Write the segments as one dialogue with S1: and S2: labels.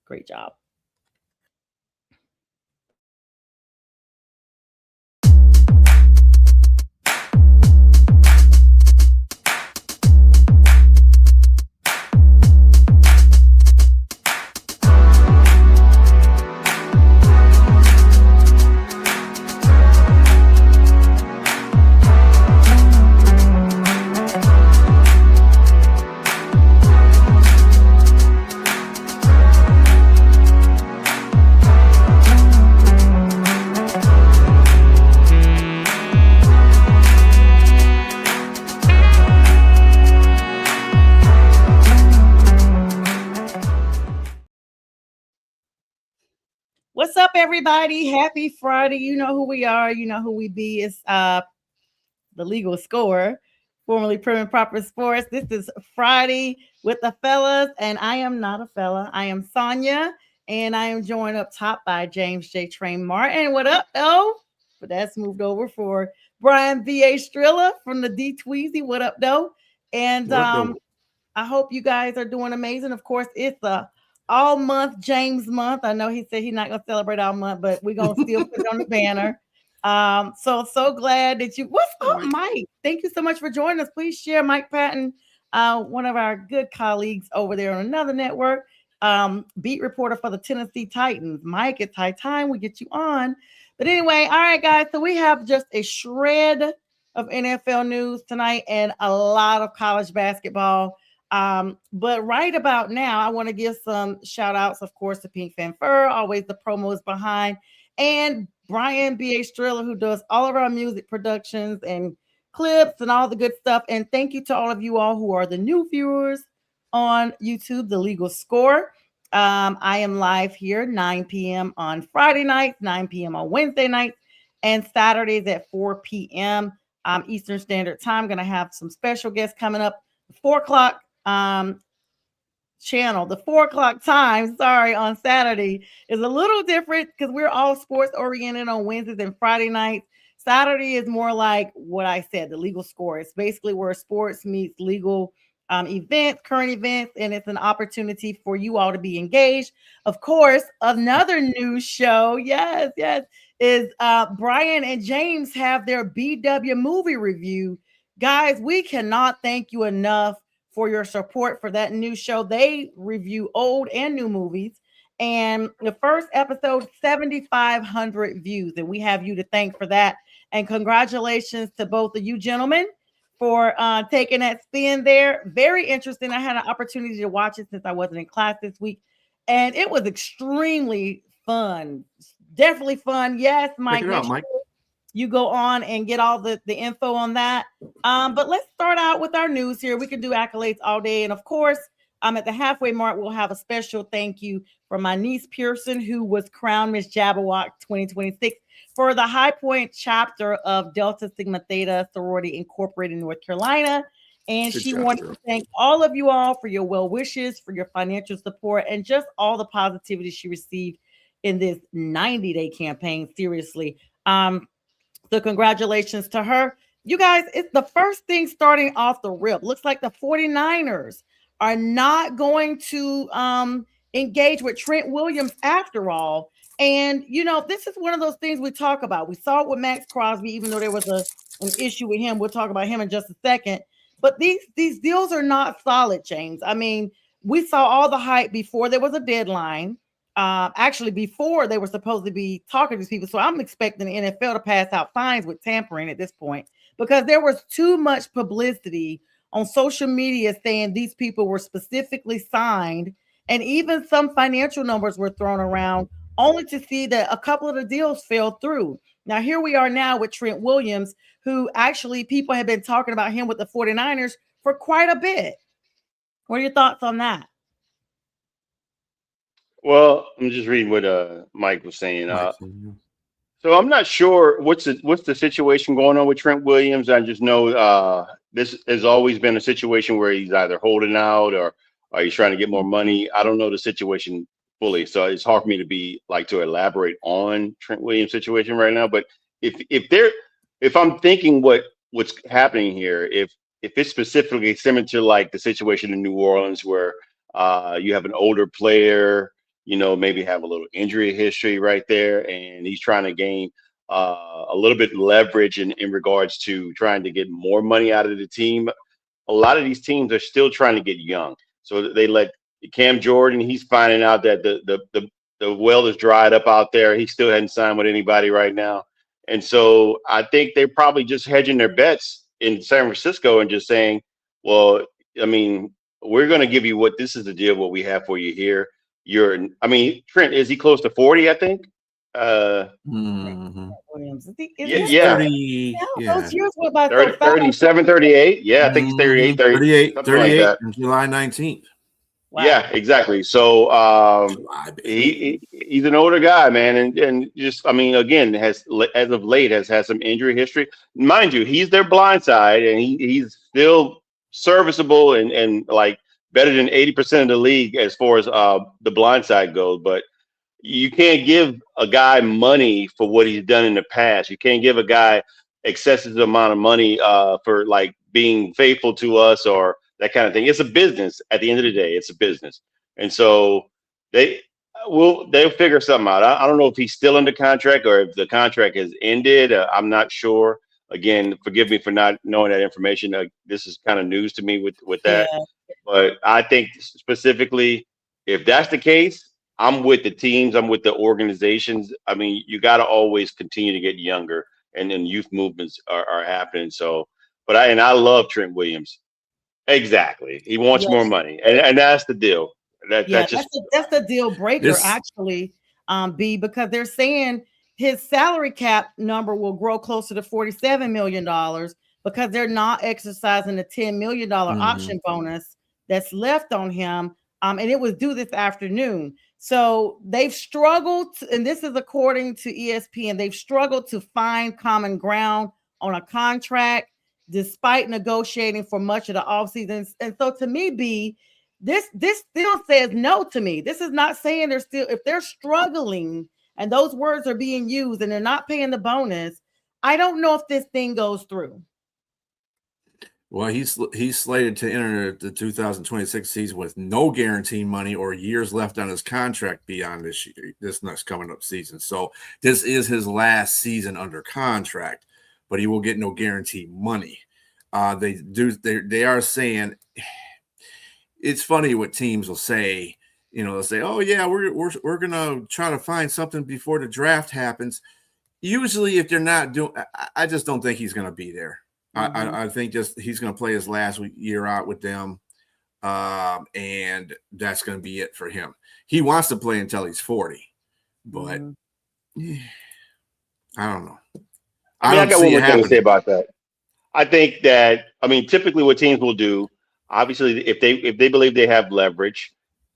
S1: Great job. What's up, everybody? Happy Friday. You know who we are. You know who we be. It's the legal score, formerly Prim and Proper Sports. This is Friday with the fellas, and I am not a fella. I am Sonia, and I am joined up top by James J. Train Martin. What up, though? But that's moved over for Brian B.A. Strilla from the D Tweezy. What up, though? And I hope you guys are doing amazing. Of course, it's a all month James month. I know he said he's not gonna celebrate all month, but we're gonna still put it on the banner. So glad that you. What's up, Mike? Thank you so much for joining us. Please share Mike Patton, one of our good colleagues over there on another network, beat reporter for the Tennessee Titans. Mike, it's high time we get you on. But anyway, all right, guys. So we have just a shred of NFL news tonight and a lot of college basketball. But right about now, I want to give some shout outs, of course, to Pink Fan Fur, always the promos behind, and Brian B.A. Striller, who does all of our music productions and clips and all the good stuff. And thank you to all of you all who are the new viewers on YouTube, The Legal Score. I am live here 9 p.m. on Friday nights, 9 p.m. on Wednesday nights, and Saturdays at 4 p.m. Eastern Standard Time. Going to have some special guests coming up, 4 o'clock channel. The 4 o'clock time, on Saturday is a little different because we're all sports oriented on Wednesdays and Friday nights. Saturday is more like what I said, the legal score. It's basically where sports meets legal events, current events, and it's an opportunity for you all to be engaged. Of course, another news show, yes, is Brian and James have their BW movie review. Guys, we cannot thank you enough for your support for that new show. They review old and new movies. And the first episode, 7,500 views. And we have you to thank for that. And congratulations to both of you gentlemen for taking that spin there. Very interesting. I had an opportunity to watch it since I wasn't in class this week. And it was extremely fun. Definitely fun. Yes, Mike.
S2: Mike.
S1: You go on and get all the info on that. But let's start out with our news here. We can do accolades all day. And of course, at the halfway mark, we'll have a special thank you for my niece Pearson, who was crowned Miss Jabberwock 2026 for the High Point chapter of Delta Sigma Theta Sorority Incorporated in North Carolina. And she wanted to thank all of you all for your well wishes, for your financial support, and just all the positivity she received in this 90-day campaign. Seriously. So congratulations to her. You guys, it's the first thing starting off the rip. Looks like the 49ers are not going to engage with Trent Williams after all. And, you know, this is one of those things we talk about. We saw it with Max Crosby, even though there was an issue with him. We'll talk about him in just a second. But these deals are not solid, James. I mean, we saw all the hype before there was a deadline. Actually, before they were supposed to be talking to these people. So I'm expecting the NFL to pass out fines with tampering at this point because there was too much publicity on social media saying these people were specifically signed, and even some financial numbers were thrown around only to see that a couple of the deals fell through. Now, here we are now with Trent Williams, who actually people have been talking about him with the 49ers for quite a bit. What are your thoughts on that?
S3: Well, I'm just reading what Mike was saying. So I'm not sure what's the situation going on with Trent Williams. I just know this has always been a situation where he's either holding out or he's trying to get more money. I don't know the situation fully, so it's hard for me to elaborate on Trent Williams' situation right now. But if I'm thinking what's happening here, if it's specifically similar to like the situation in New Orleans where you have an older player maybe have a little injury history right there, and he's trying to gain a little bit leverage in regards to trying to get more money out of the team. A lot of these teams are still trying to get young, so they let Cam Jordan. He's finding out that the well is dried up out there. He still hadn't signed with anybody right now, and so I think they're probably just hedging their bets in San Francisco and just saying, well, I mean, we're going to give you what this is the deal. What we have for you here. I mean, Trent, is he close to 40? I think.
S1: Williams. Is
S3: Yeah,
S1: he
S2: He's
S3: yeah.
S2: 30.
S1: those
S2: Yeah.
S1: years went by so
S3: 30,
S1: fast.
S3: 37, 38. Yeah, I think it's 38,
S2: 38,
S3: something like that.
S2: on July 19th.
S1: Wow.
S3: Yeah, exactly. So he's an older guy, man, and just I mean, again, has as of late has had some injury history. Mind you, he's their blind side, and he's still serviceable and like better than 80% of the league as far as the blind side goes. But you can't give a guy money for what he's done in the past. You can't give a guy excessive amount of money for like being faithful to us or that kind of thing. It's a business. At the end of the day, it's a business, and so they they'll figure something out. I don't know if he's still under contract or if the contract has ended. I'm not sure. Again, forgive me for not knowing that information. This is kind of news to me with
S1: Yeah.
S3: that. But I think specifically, if that's the case, I'm with the teams. I'm with the organizations. I mean, you got to always continue to get younger, and then youth movements are happening. So, I love Trent Williams. Exactly, he wants more
S1: Yes.
S3: money, and that's the deal.
S1: Yeah,
S3: That's just
S1: that's the deal breaker actually, B, because they're saying his salary cap number will grow closer to $47 million because they're not exercising the $10 million option bonus that's left on him. And it was due this afternoon. So they've struggled, and this is according to ESPN, they've struggled to find common ground on a contract despite negotiating for much of the offseason. And so to me, B, this still says no to me. This is not saying they're still, if they're struggling and those words are being used and they're not paying the bonus, I don't know if this thing goes through.
S2: Well, he's slated to enter the 2026 season with no guaranteed money or years left on his contract beyond this next coming up season. So this is his last season under contract, but he will get no guaranteed money. They are saying, it's funny what teams will say. They'll say, "Oh yeah, we're gonna try to find something before the draft happens." Usually, if they're not doing, I just don't think he's gonna be there. I think just he's going to play his last year out with them, and that's going to be it for him. He wants to play until he's 40, but I don't know.
S3: I got one more thing to say about that. I think that typically what teams will do, obviously, if they believe they have leverage,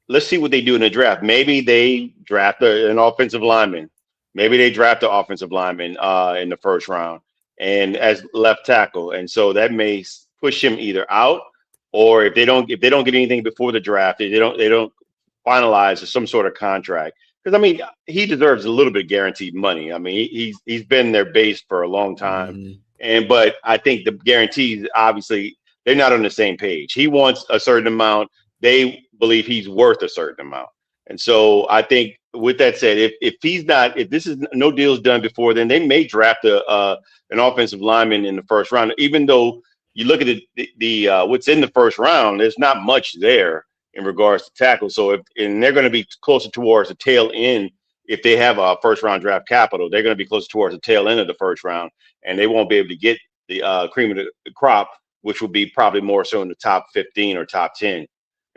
S3: let's see what they do in the draft. Maybe they draft an offensive lineman. Maybe they draft an offensive lineman in the first round and as left tackle, and so that may push him either out, or if they don't get anything before the draft, they don't finalize some sort of contract. Because he deserves a little bit of guaranteed money. He's been their base for a long time, but I think the guarantees, obviously, they're not on the same page. He wants a certain amount. They believe he's worth a certain amount. And so I think with that said, if this is no deals done before, then they may draft an offensive lineman in the first round. Even though you look at the what's in the first round, there's not much there in regards to tackle. So and they're going to be closer towards the tail end. If they have a first round draft capital, they're going to be closer towards the tail end of the first round, and they won't be able to get the cream of the crop, which will be probably more so in the top 15 or top 10.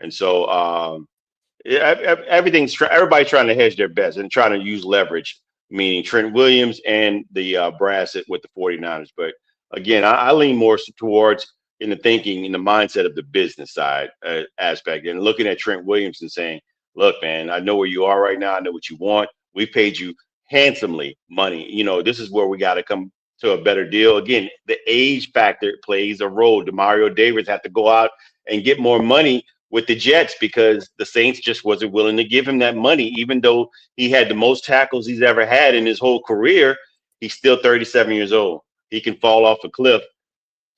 S3: And so everybody's trying to hedge their bets and trying to use leverage, meaning Trent Williams and the brass with the 49ers. But again, I lean more towards in the thinking, in the mindset of the business side aspect, and looking at Trent Williams and saying, look, man, I know where you are right now. I know what you want. We paid you handsomely money. This is where we got to come to a better deal. Again, the age factor plays a role. DeMario Davis had to go out and get more money with the Jets because the Saints just wasn't willing to give him that money. Even though he had the most tackles he's ever had in his whole career, he's still 37 years old. He can fall off a cliff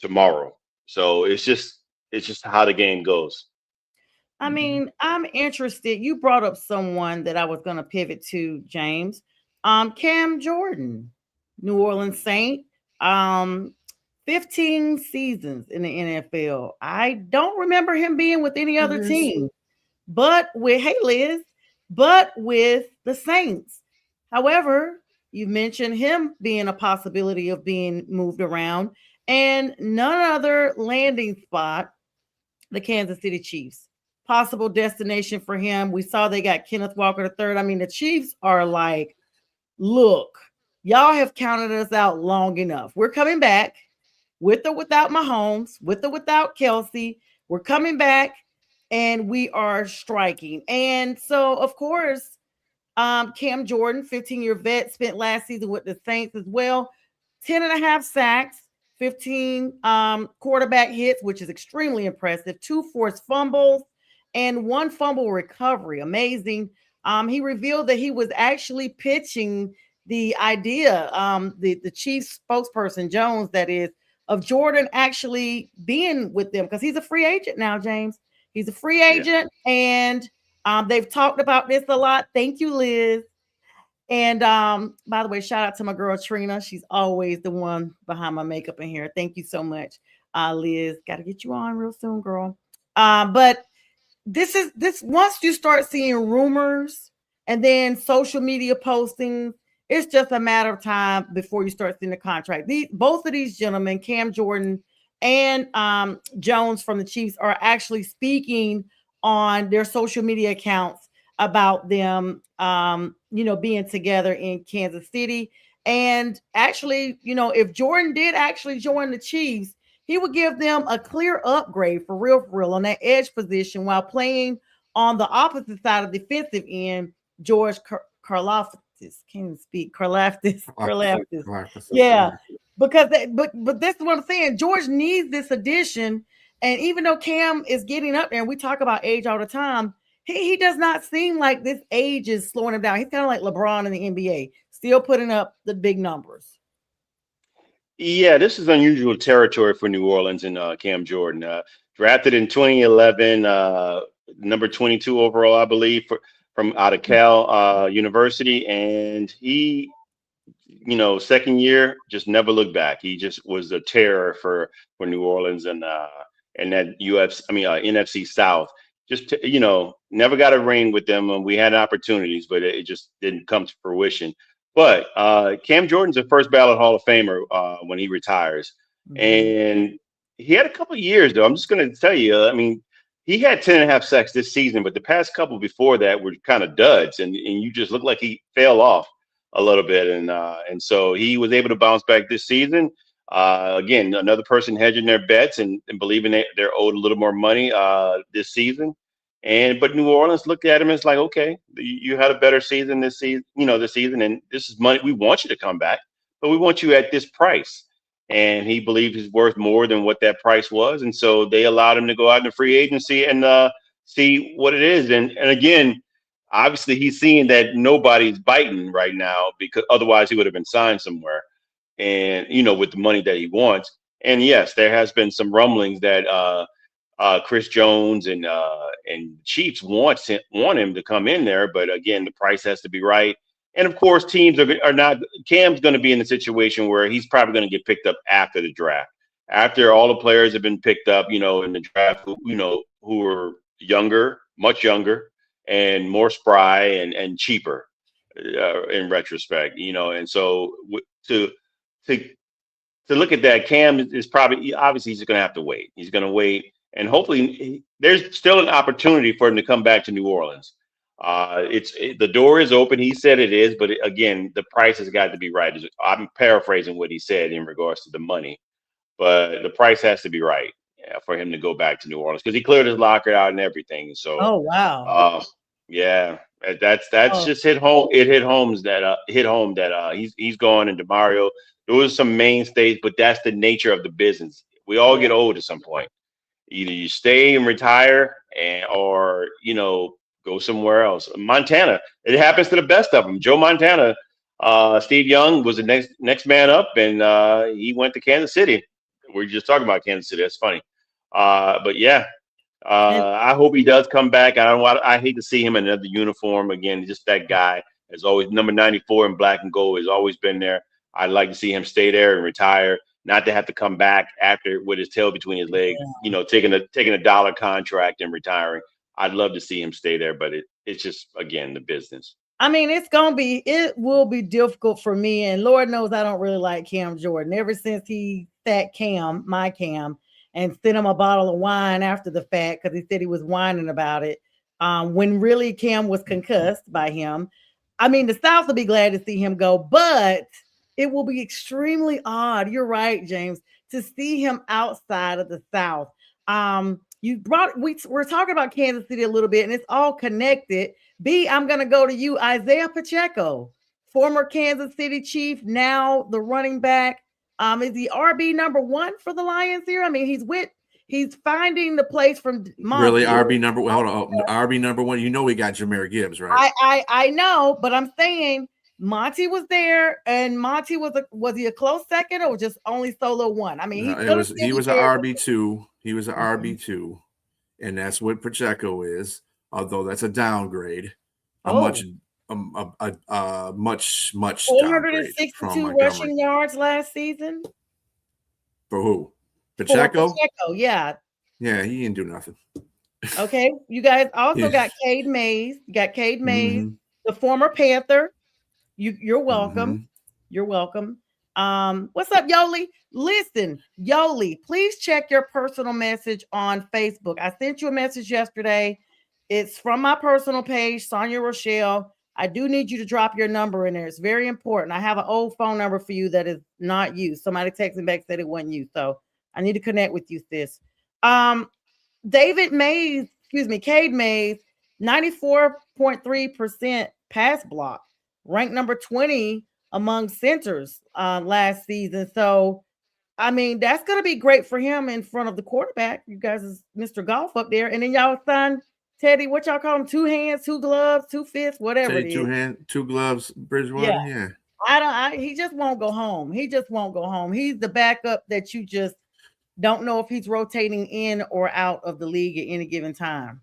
S3: tomorrow. So it's just how the game goes.
S1: I mean, I'm interested. You brought up someone that I was going to pivot to, James. Cam Jordan, New Orleans Saint. Um, 15 seasons in the NFL. I don't remember him being with any other team, but with hey Liz, but with the Saints. However, you mentioned him being a possibility of being moved around, and none other landing spot the Kansas City Chiefs. Possible destination for him. We saw they got Kenneth Walker III. I mean, the Chiefs are like, look, y'all have counted us out long enough. We're coming back with or without Mahomes, with or without Kelsey. We're coming back and we are striking. And so, of course, Cam Jordan, 15-year vet, spent last season with the Saints as well. 10 and a half sacks, 15 quarterback hits, which is extremely impressive, 2 forced fumbles, and 1 fumble recovery. Amazing. He revealed that he was actually pitching the idea, the Chiefs spokesperson, Jones, that is, of Jordan actually being with them because he's a free agent now, James. He's a free agent, and they've talked about this a lot. Thank you, Liz. And by the way, shout out to my girl Trina. She's always the one behind my makeup in here. Thank you so much, Liz. Got to get you on real soon, girl. But this once you start seeing rumors and then social media postings, it's just a matter of time before you start seeing the contract. Both of these gentlemen, Cam Jordan and Jones from the Chiefs, are actually speaking on their social media accounts about them, being together in Kansas City. And actually, if Jordan did actually join the Chiefs, he would give them a clear upgrade for real on that edge position while playing on the opposite side of the defensive end, George Karlaftis. Can't even speak. Karlaftis. Yeah. Because but that's what I'm saying. George needs this addition. And even though Cam is getting up there, and we talk about age all the time, he does not seem like this age is slowing him down. He's kind of like LeBron in the NBA, still putting up the big numbers.
S3: Yeah, this is unusual territory for New Orleans and Cam Jordan. Drafted in 2011, number 22 overall, I believe, from out of Cal University. And he, second year, just never looked back. He just was a terror for New Orleans and that NFC South. Just, never got a ring with them. We had opportunities, but it just didn't come to fruition. But Cam Jordan's a first ballot Hall of Famer when he retires. And he had a couple of years, though. I'm just going to tell you, he had 10 and a half sacks this season, but the past couple before that were kind of duds. And you just looked like he fell off a little bit. And so he was able to bounce back this season. Again, another person hedging their bets and believing they're owed a little more money this season. But New Orleans looked at him and it's like, okay, you had a better season this season, and this is money. We want you to come back, but we want you at this price. And he believed he's worth more than what that price was. And so they allowed him to go out in the free agency and see what it is. And again, obviously he's seeing that nobody's biting right now, because otherwise he would have been signed somewhere. And, with the money that he wants. And yes, there has been some rumblings that Chris Jones and Chiefs want him to come in there, but again, the price has to be right. And of course, teams are not. Cam's going to be in a situation where he's probably going to get picked up after the draft, after all the players have been picked up, in the draft, who are younger, much younger, and more spry and cheaper in retrospect, And so to look at that, Cam is probably obviously he's going to have to wait. He's going to wait. And hopefully there's still an opportunity for him to come back to New Orleans. The door is open. He said it is, but again, the price has got to be right. I'm paraphrasing what he said in regards to the money, but the price has to be right for him to go back to New Orleans because he cleared his locker out and everything. So,
S1: oh wow,
S3: yeah, that's just hit home. It hit home that he's gone, and DeMario. Those are some mainstays, but that's the nature of the business. We all get old at some point. Either you stay and retire, or go somewhere else. Montana, it happens to the best of them. Joe Montana, Steve Young was the next man up, and he went to Kansas City. We're just talking about Kansas City. That's funny. But yeah, I hope he does come back. I hate to see him in another uniform again. Just that guy has always number 94 in black and gold has always been there. I'd like to see him stay there and retire, not to have to come back after with his tail between his legs. Taking a dollar contract and retiring. I'd love to see him stay there, but it's just again the business.
S1: I mean, it will be difficult for me. And Lord knows I don't really like Cam Jordan. Ever since he sat my Cam, and sent him a bottle of wine after the fact because he said he was whining about it. When really Cam was concussed by him. I mean, the South will be glad to see him go, but it will be extremely odd. You're right, James, to see him outside of the South. We're talking about Kansas City a little bit, and it's all connected. B, I'm going to go to you, Isaiah Pacheco, former Kansas City Chief, now the running back. Is he RB number 1 for the Lions here? I mean, he's finding the place from
S2: Monty. Really, RB number RB number 1. You know we got Jahmyr Gibbs, right?
S1: I know, but I'm saying Monty was there, and Monty was he a close second or just only solo 1? I mean,
S2: he was an RB2. He was an RB2, and that's what Pacheco is. Although that's a downgrade, much
S1: 462 rushing yards last season.
S2: For who? Pacheco?
S1: Yeah.
S2: Yeah, he didn't do nothing.
S1: Okay. You guys also got Cade Mays. You got Cade Mays, the former Panther. You're welcome. You're welcome. What's up, Yoli? Listen, Yoli, please check your personal message on Facebook. I sent you a message yesterday. It's from my personal page, Sonia Rochelle. I do need you to drop your number in there. It's very important. I have an old phone number for you that is not you. Somebody texted back said it wasn't you. So I need to connect with you, sis. Cade Mays, 94.3% pass block, ranked number 20 among centers last season. So, I mean, that's going to be great for him in front of the quarterback. You guys is Mr. Golf up there. And then y'all signed Teddy, what y'all call him? 2 hands, 2 gloves, 2 fists, whatever it is.
S2: 2 hands, 2 gloves, Bridgewater. Yeah.
S1: He just won't go home. He's the backup that you just don't know if he's rotating in or out of the league at any given time.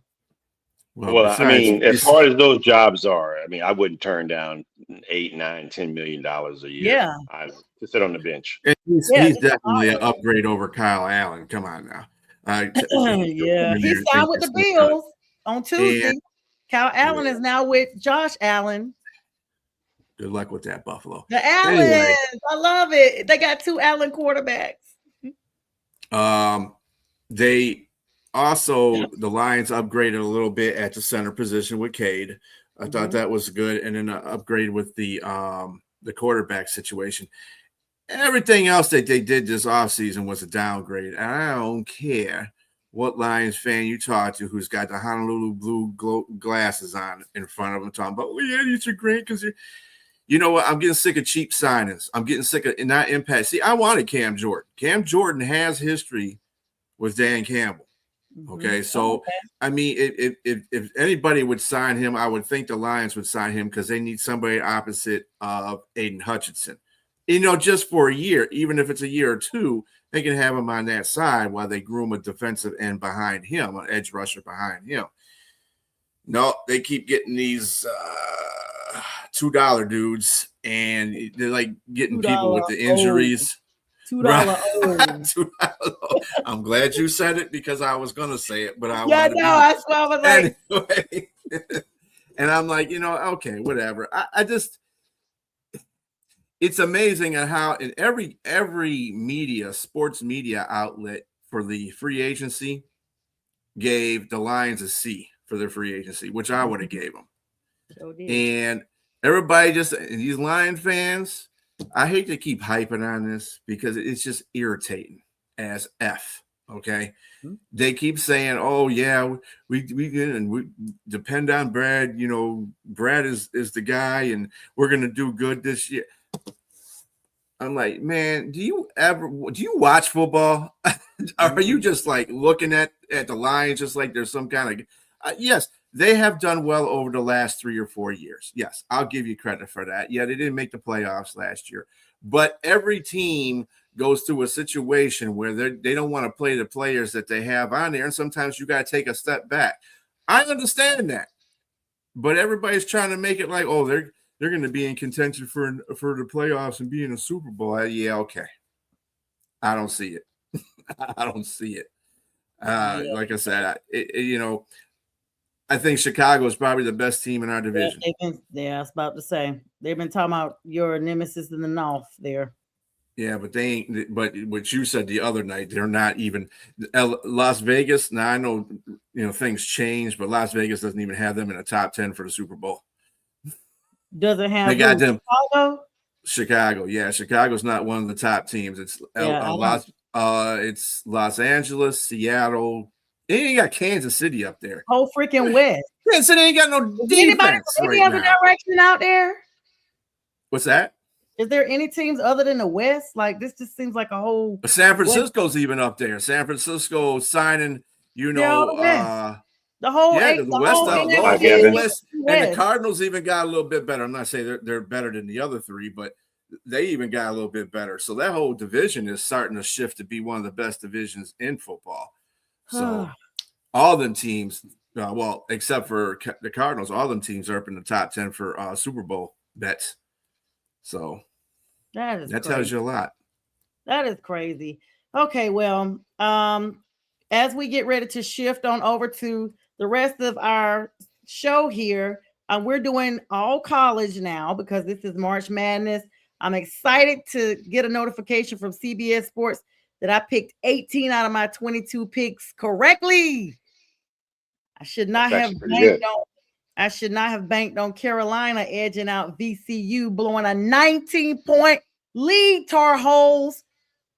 S3: Well, I mean, as hard as those jobs are, I mean, I wouldn't turn down $8, $9, $10 million a year.
S1: Yeah,
S3: to sit on the bench.
S2: And he's definitely an upgrade over Kyle Allen. Come on now.
S1: He signed with the Bills on Tuesday. Kyle Allen is now with Josh Allen.
S2: Good luck with that, Buffalo.
S1: The Allens, anyway. I love it. They got 2 Allen quarterbacks.
S2: They also, the Lions upgraded a little bit at the center position with Cade. I thought that was good, and then an upgrade with the quarterback situation. Everything else that they did this offseason was a downgrade. And I don't care what Lions fan you talk to who's got the Honolulu blue glasses on in front of them talking about, oh, yeah, these are great because you know what? I'm getting sick of cheap signings. I'm getting sick of not impact. See, I wanted Cam Jordan. Cam Jordan has history with Dan Campbell. Okay, so I mean, if anybody would sign him, I would think the Lions would sign him because they need somebody opposite of Aiden Hutchinson. You know, just for a year, even if it's a year or 2, they can have him on that side while they groom a defensive end behind him, an edge rusher behind him. No, they keep getting these $2 dudes, and they're like getting people with the injuries.
S1: $2.
S2: I'm glad you said it because I was gonna say it, but I
S1: that's why I was like,
S2: anyway. And I'm like, okay, whatever. I just, it's amazing at how in every media, sports media outlet for the free agency gave the Lions a C for their free agency, which I would have gave them. And everybody these Lion fans, I hate to keep hyping on this because it's just irritating as F. Okay. They keep saying, oh yeah, we depend on Brad. Brad is the guy and we're going to do good this year. I'm like, man, do you watch football? Are you just like looking at the Lions just like there's some kind of yes, they have done well over the last 3 or 4 years. Yes, I'll give you credit for that. Yeah, they didn't make the playoffs last year, but every team goes through a situation where they don't want to play the players that they have on there, and sometimes you got to take a step back. I understand that, but everybody's trying to make it like, oh, they're going to be in contention for the playoffs and be in a Super Bowl. Yeah, okay. I don't see it. I don't see it. Like I said, I think Chicago is probably the best team in our division.
S1: Yeah, I was about to say they've been talking about your nemesis in the North there.
S2: Yeah, but they ain't. But what you said the other night, they're not even Las Vegas. Now I know things change, but Las Vegas doesn't even have them in the top 10 for the Super Bowl.
S1: Does it have?
S2: They got them.
S1: Chicago.
S2: Chicago, yeah, Chicago's not one of the top teams. It's it's Los Angeles, Seattle. They ain't got Kansas City up there.
S1: Whole freaking West.
S2: Kansas City ain't got no defense
S1: any other direction out there?
S2: What's that?
S1: Is there any teams other than the West? Like this just seems like a whole.
S2: San Francisco's even up there. San Francisco signing, the whole the West, and the Cardinals even got a little bit better. I'm not saying they're better than the other three, but they even got a little bit better. So that whole division is starting to shift to be one of the best divisions in football. So all them teams, except for the Cardinals, all them teams are up in the top 10 for Super Bowl bets. So that tells you a lot.
S1: That is crazy. Okay, well, as we get ready to shift on over to the rest of our show here, we're doing all college now because this is March Madness. I'm excited to get a notification from CBS Sports that I picked 18 out of my 22 picks correctly. I should not have banked on Carolina edging out VCU, blowing a 19-point lead. Tar Heels,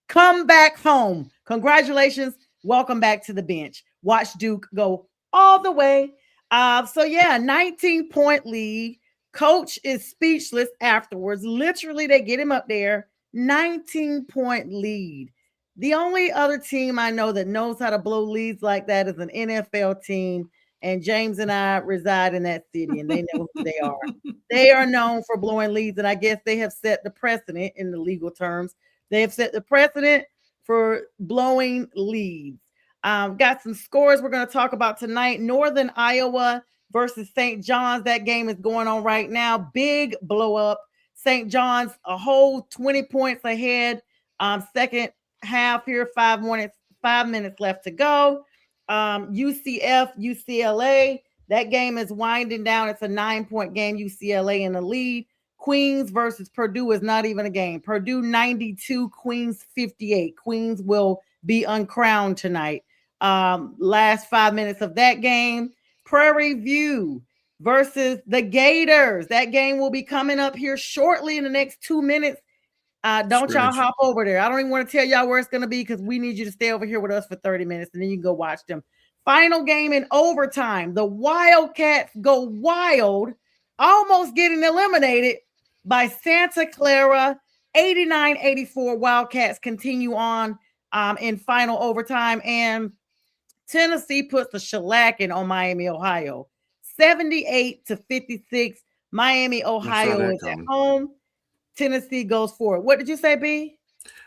S1: come back home. Congratulations. Welcome back to the bench. Watch Duke go all the way. 19-point lead. Coach is speechless afterwards. Literally, they get him up there. 19-point lead. The only other team I know that knows how to blow leads like that is an NFL team, and James and I reside in that city, and they know who they are. They are known for blowing leads, and I guess they have set the precedent in the legal terms. They have set the precedent for blowing leads. Got some scores we're going to talk about tonight. Northern Iowa versus St. John's. That game is going on right now. Big blow up. St. John's a whole 20 points ahead. Second half here, 5 minutes left to go. UCF, UCLA. That game is winding down. It's a 9-point game. UCLA in the lead. Queens versus Purdue is not even a game. Purdue 92, Queens 58. Queens will be uncrowned tonight. Last 5 minutes of that game. Prairie View versus the Gators. That game will be coming up here shortly in the next 2 minutes. Don't y'all hop over there. I don't even want to tell y'all where it's going to be because we need you to stay over here with us for 30 minutes and then you can go watch them. Final game in overtime. The Wildcats go wild, almost getting eliminated by Santa Clara. 89-84. Wildcats continue on in final overtime. And Tennessee puts the shellacking on Miami, Ohio. 78-56. Miami, Ohio is at home. Tennessee goes forward. What did you say, B?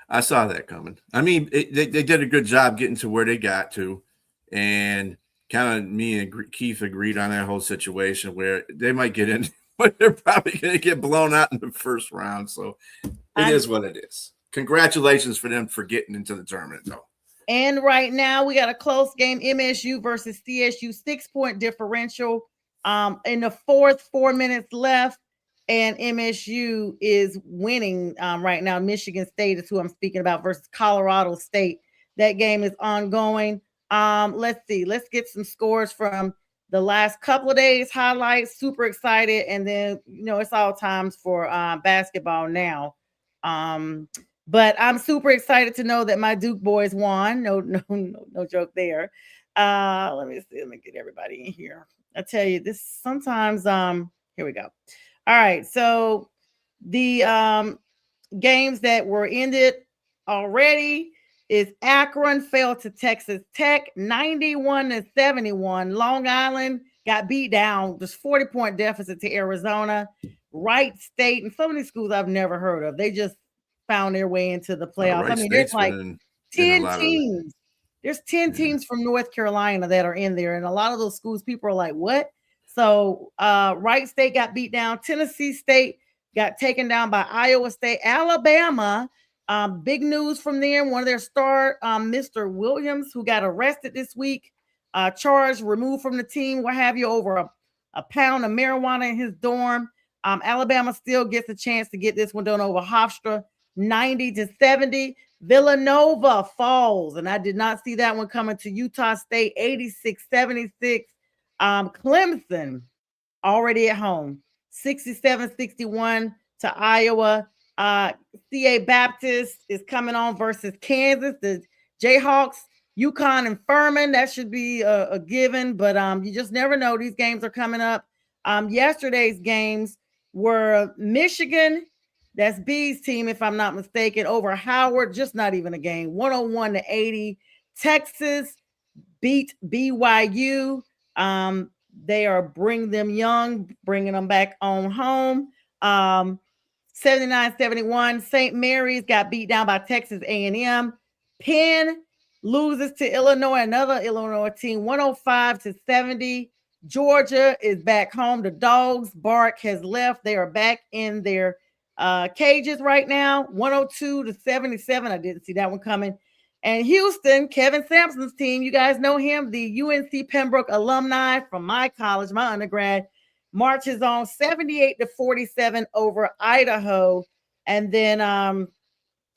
S2: I saw that coming. I mean, they did a good job getting to where they got to. And kind of me and Keith agreed on that whole situation where they might get in, but they're probably going to get blown out in the first round. So it is what it is. Congratulations for them for getting into the tournament, though.
S1: And right now we got a close game, MSU versus CSU, 6-point differential. In the fourth, 4 minutes left, and MSU is winning right now. Michigan State is who I'm speaking about versus Colorado State. That game is ongoing. Let's see. Let's get some scores from the last couple of days, highlights. Super excited. And then, it's all times for basketball now. But I'm super excited to know that my Duke boys won. No joke there. Let me see. Let me get everybody in here. I tell you this sometimes. Here we go. All right. So the games that were ended already is Akron fell to Texas Tech 91-71. Long Island got beat down. There's 40-point deficit to Arizona. Wright State and some of these schools I've never heard of. They just found their way into the playoffs.
S2: Wright
S1: I mean,
S2: State's
S1: there's like
S2: been in
S1: 10 teams. There's 10
S2: Yeah.
S1: teams from North Carolina that are in there, and a lot of those schools, people are like, what? So Wright State got beat down. Tennessee State got taken down by Iowa State. Alabama, big news from them. One of their star, Mr. Williams, who got arrested this week, charged, removed from the team, what have you, over a pound of marijuana in his dorm. Alabama still gets a chance to get this one done over Hofstra, 90-70. Villanova falls, and I did not see that one coming to Utah State, 86-76. Clemson already at home, 67-61 to Iowa. CA Baptist is coming on versus Kansas. The Jayhawks, UConn, and Furman, that should be a given, but you just never know. These games are coming up. Yesterday's games were Michigan, that's B's team, if I'm not mistaken, over Howard, just not even a game, 101-80. Texas beat BYU. They are bringing them young, bringing them back on home. 79-71. St. Mary's got beat down by Texas A&M. Penn loses to Illinois, another Illinois team, 105-70. Georgia is back home. The dogs bark has left. They are back in their cages right now, 102-77. I didn't see that one coming. And Houston, Kevin Sampson's team, you guys know him, the UNC Pembroke alumni from my college, my undergrad, marches on 78-47 over Idaho. And then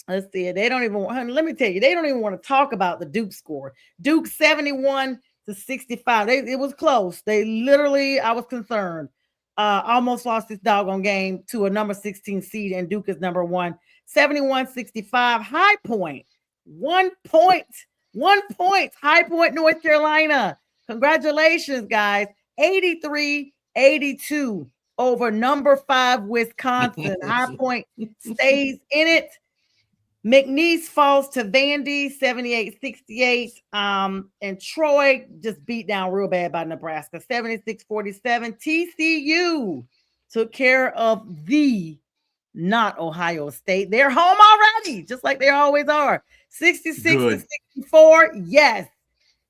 S1: let's see, they don't even want, let me tell you, they don't even want to talk about the Duke score. Duke 71-65. It was close. They literally, I was concerned. Almost lost this doggone game to a number 16 seed, and Duke is number 1. 71-65. High Point. 1 point. 1 point. High Point, North Carolina. Congratulations, guys. 83-82 over number 5 Wisconsin. High Point stays in it. McNeese falls to Vandy, 78-68. And Troy just beat down real bad by Nebraska, 76-47. TCU took care of the not Ohio State. They're home already, just like they always are. 66-64. Yes.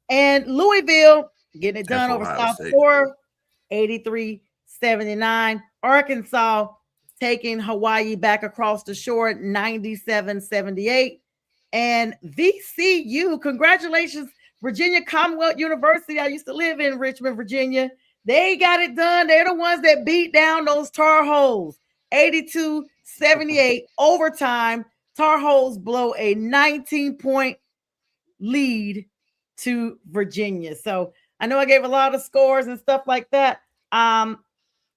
S1: And Louisville getting it done over South Florida, 83-79. Arkansas taking Hawaii back across the shore, 97-78. And VCU, congratulations, Virginia Commonwealth University. I used to live in Richmond, Virginia. They got it done. They're the ones that beat down those Tar Heels, 82-78 overtime. Tar Heels blow a 19-point lead to Virginia. So I know I gave a lot of scores and stuff like that.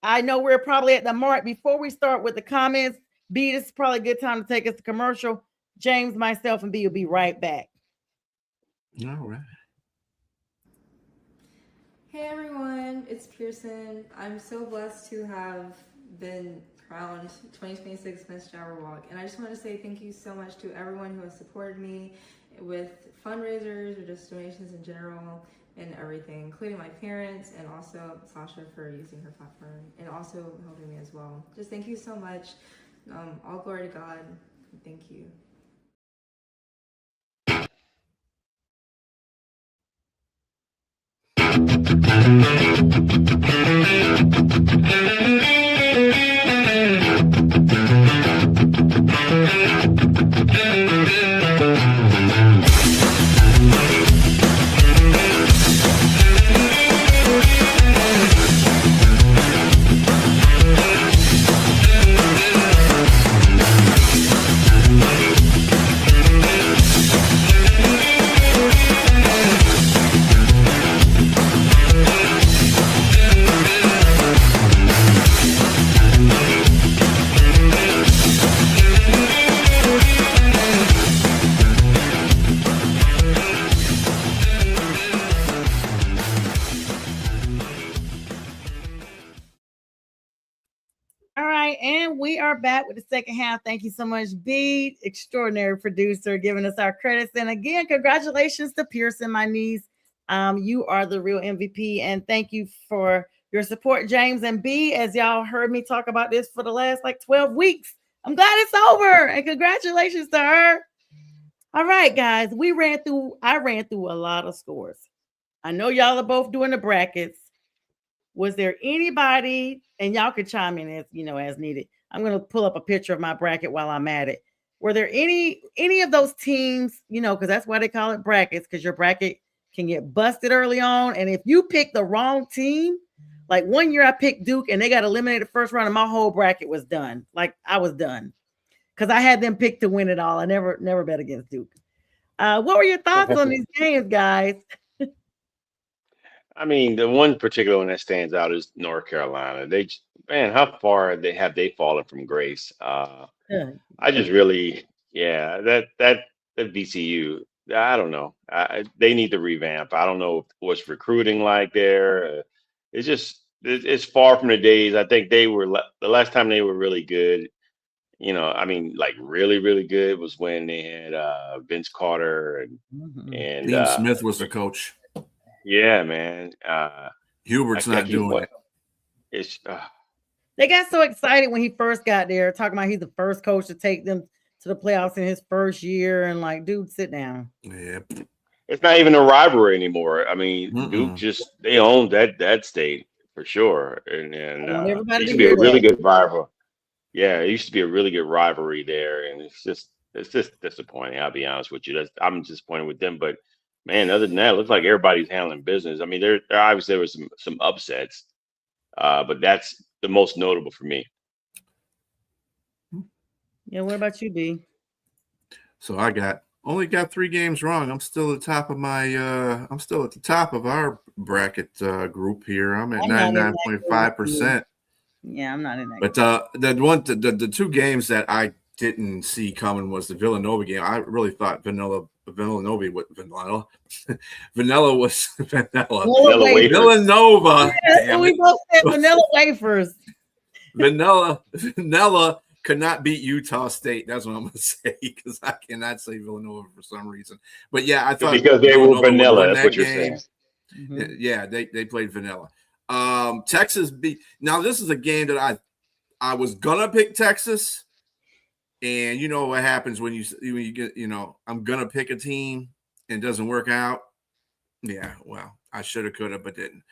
S1: I know we're probably at the mark. Before we start with the comments, B, this is probably a good time to take us to commercial. James, myself, and B will be right back.
S2: All right.
S4: Hey everyone, it's Pearson. I'm so blessed to have been crowned 2026 Miss Jabberwock, and I just want to say thank you so much to everyone who has supported me with fundraisers or just donations in general and everything, including my parents and also Sasha for using her platform and also helping me as well. Just thank you so much. All glory to God. Thank you.
S1: And we are back with the second half. Thank you so much, B, extraordinary producer, giving us our credits. And again, congratulations to Pearson, my niece. You are the real MVP. And thank you for your support, James and B. As y'all heard me talk about this for the last 12 weeks, I'm glad it's over. And congratulations to her. All right, guys. I ran through a lot of scores. I know y'all are both doing the brackets. Was there anybody, and y'all can chime in as needed. I'm gonna pull up a picture of my bracket while I'm at it. Were there any of those teams, because that's why they call it brackets, because your bracket can get busted early on. And if you pick the wrong team, like one year I picked Duke and they got eliminated first round and my whole bracket was done. Like I was done. Because I had them picked to win it all. I never bet against Duke. What were your thoughts on these games, guys?
S3: I mean, the one particular one that stands out is North Carolina. Man, how far have they fallen from grace? I just really, yeah, that VCU. I don't know. They need to revamp. I don't know what's recruiting like there. It's far from the days. I think the last time they were really good. I mean, like really, really good was when they had Vince Carter and
S2: Dean Smith was the coach.
S3: yeah, man.
S2: Hubert's not doing it.
S3: It's
S1: They got so excited when he first got there, talking about he's the first coach to take them to the playoffs in his first year, and like, dude, sit down.
S2: Yeah.
S3: it's not even a rivalry anymore. I mean, Duke
S2: Mm-mm.
S3: they own that state for sure, and
S1: I want
S3: it
S1: everybody
S3: used
S1: to
S3: to be
S1: hear
S3: a really
S1: that.
S3: good rival. Yeah, it used to be a really good rivalry there, and it's just disappointing. I'll be honest with you. I'm disappointed with them, but man, other than that, it looks like everybody's handling business. I mean, there obviously there was some upsets, but that's the most notable for me.
S1: Yeah, what about you, B?
S2: So I only got 3 games wrong. I'm still at the top of I'm still at the top of our bracket group here. I'm at
S1: I'm not in that group.
S2: 99.5%.
S1: Yeah, I'm not in that.
S2: But the 2 games that I didn't see coming was the Villanova game. I really thought Vanilla was Vanilla.
S3: Vanilla
S1: wafers.
S2: Villanova.
S1: Yeah,
S2: Damn
S1: we
S2: it.
S1: both said vanilla wafers.
S2: Vanilla could not beat Utah State. That's what I'm going to say, because I cannot say Villanova for some reason. But yeah, I thought
S3: because they were
S2: Villanova would
S3: vanilla.
S2: win
S3: That's
S2: that
S3: what you're
S2: game.
S3: saying.
S1: Mhm.
S2: Yeah, they played vanilla. Texas beat. Now this is a game that I was gonna pick Texas, and you know what happens when you get I'm gonna pick a team and it doesn't work out. Yeah, well, I should have, could have, but didn't.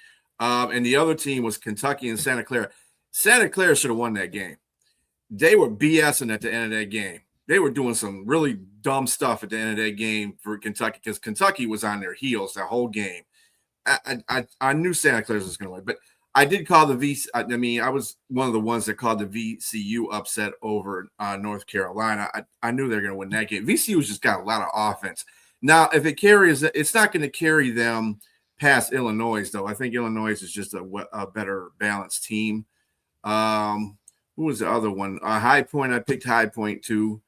S2: And the other team was Kentucky and Santa Clara. Santa Clara should have won that game. They were BSing at the end of that game. They were doing some really dumb stuff at the end of that game for Kentucky, because Kentucky was on their heels that whole game. I knew Santa Clara was going to win, but I did call the VC. I mean, I was one of the ones that called the VCU upset over North Carolina. I knew they were going to win that game. VCU's just got a lot of offense. Now, if it carries, it's not going to carry them past Illinois, though. I think Illinois is just a better balanced team. Who was the other one? High Point. I picked High Point to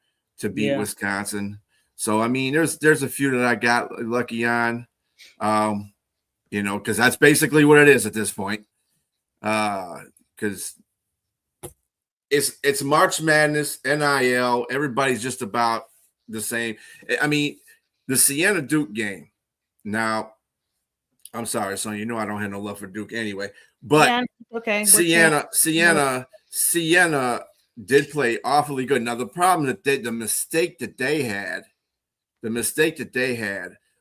S2: beat Wisconsin. So I mean, there's a few that I got lucky on. Because that's basically what it is at this point. Because it's March Madness, NIL. Everybody's just about the same. I mean, the Siena Duke game. Now, I'm sorry, son. You know I don't have no love for Duke anyway. But
S1: Yeah, okay.
S2: Siena did play awfully good. Now the problem the mistake that they had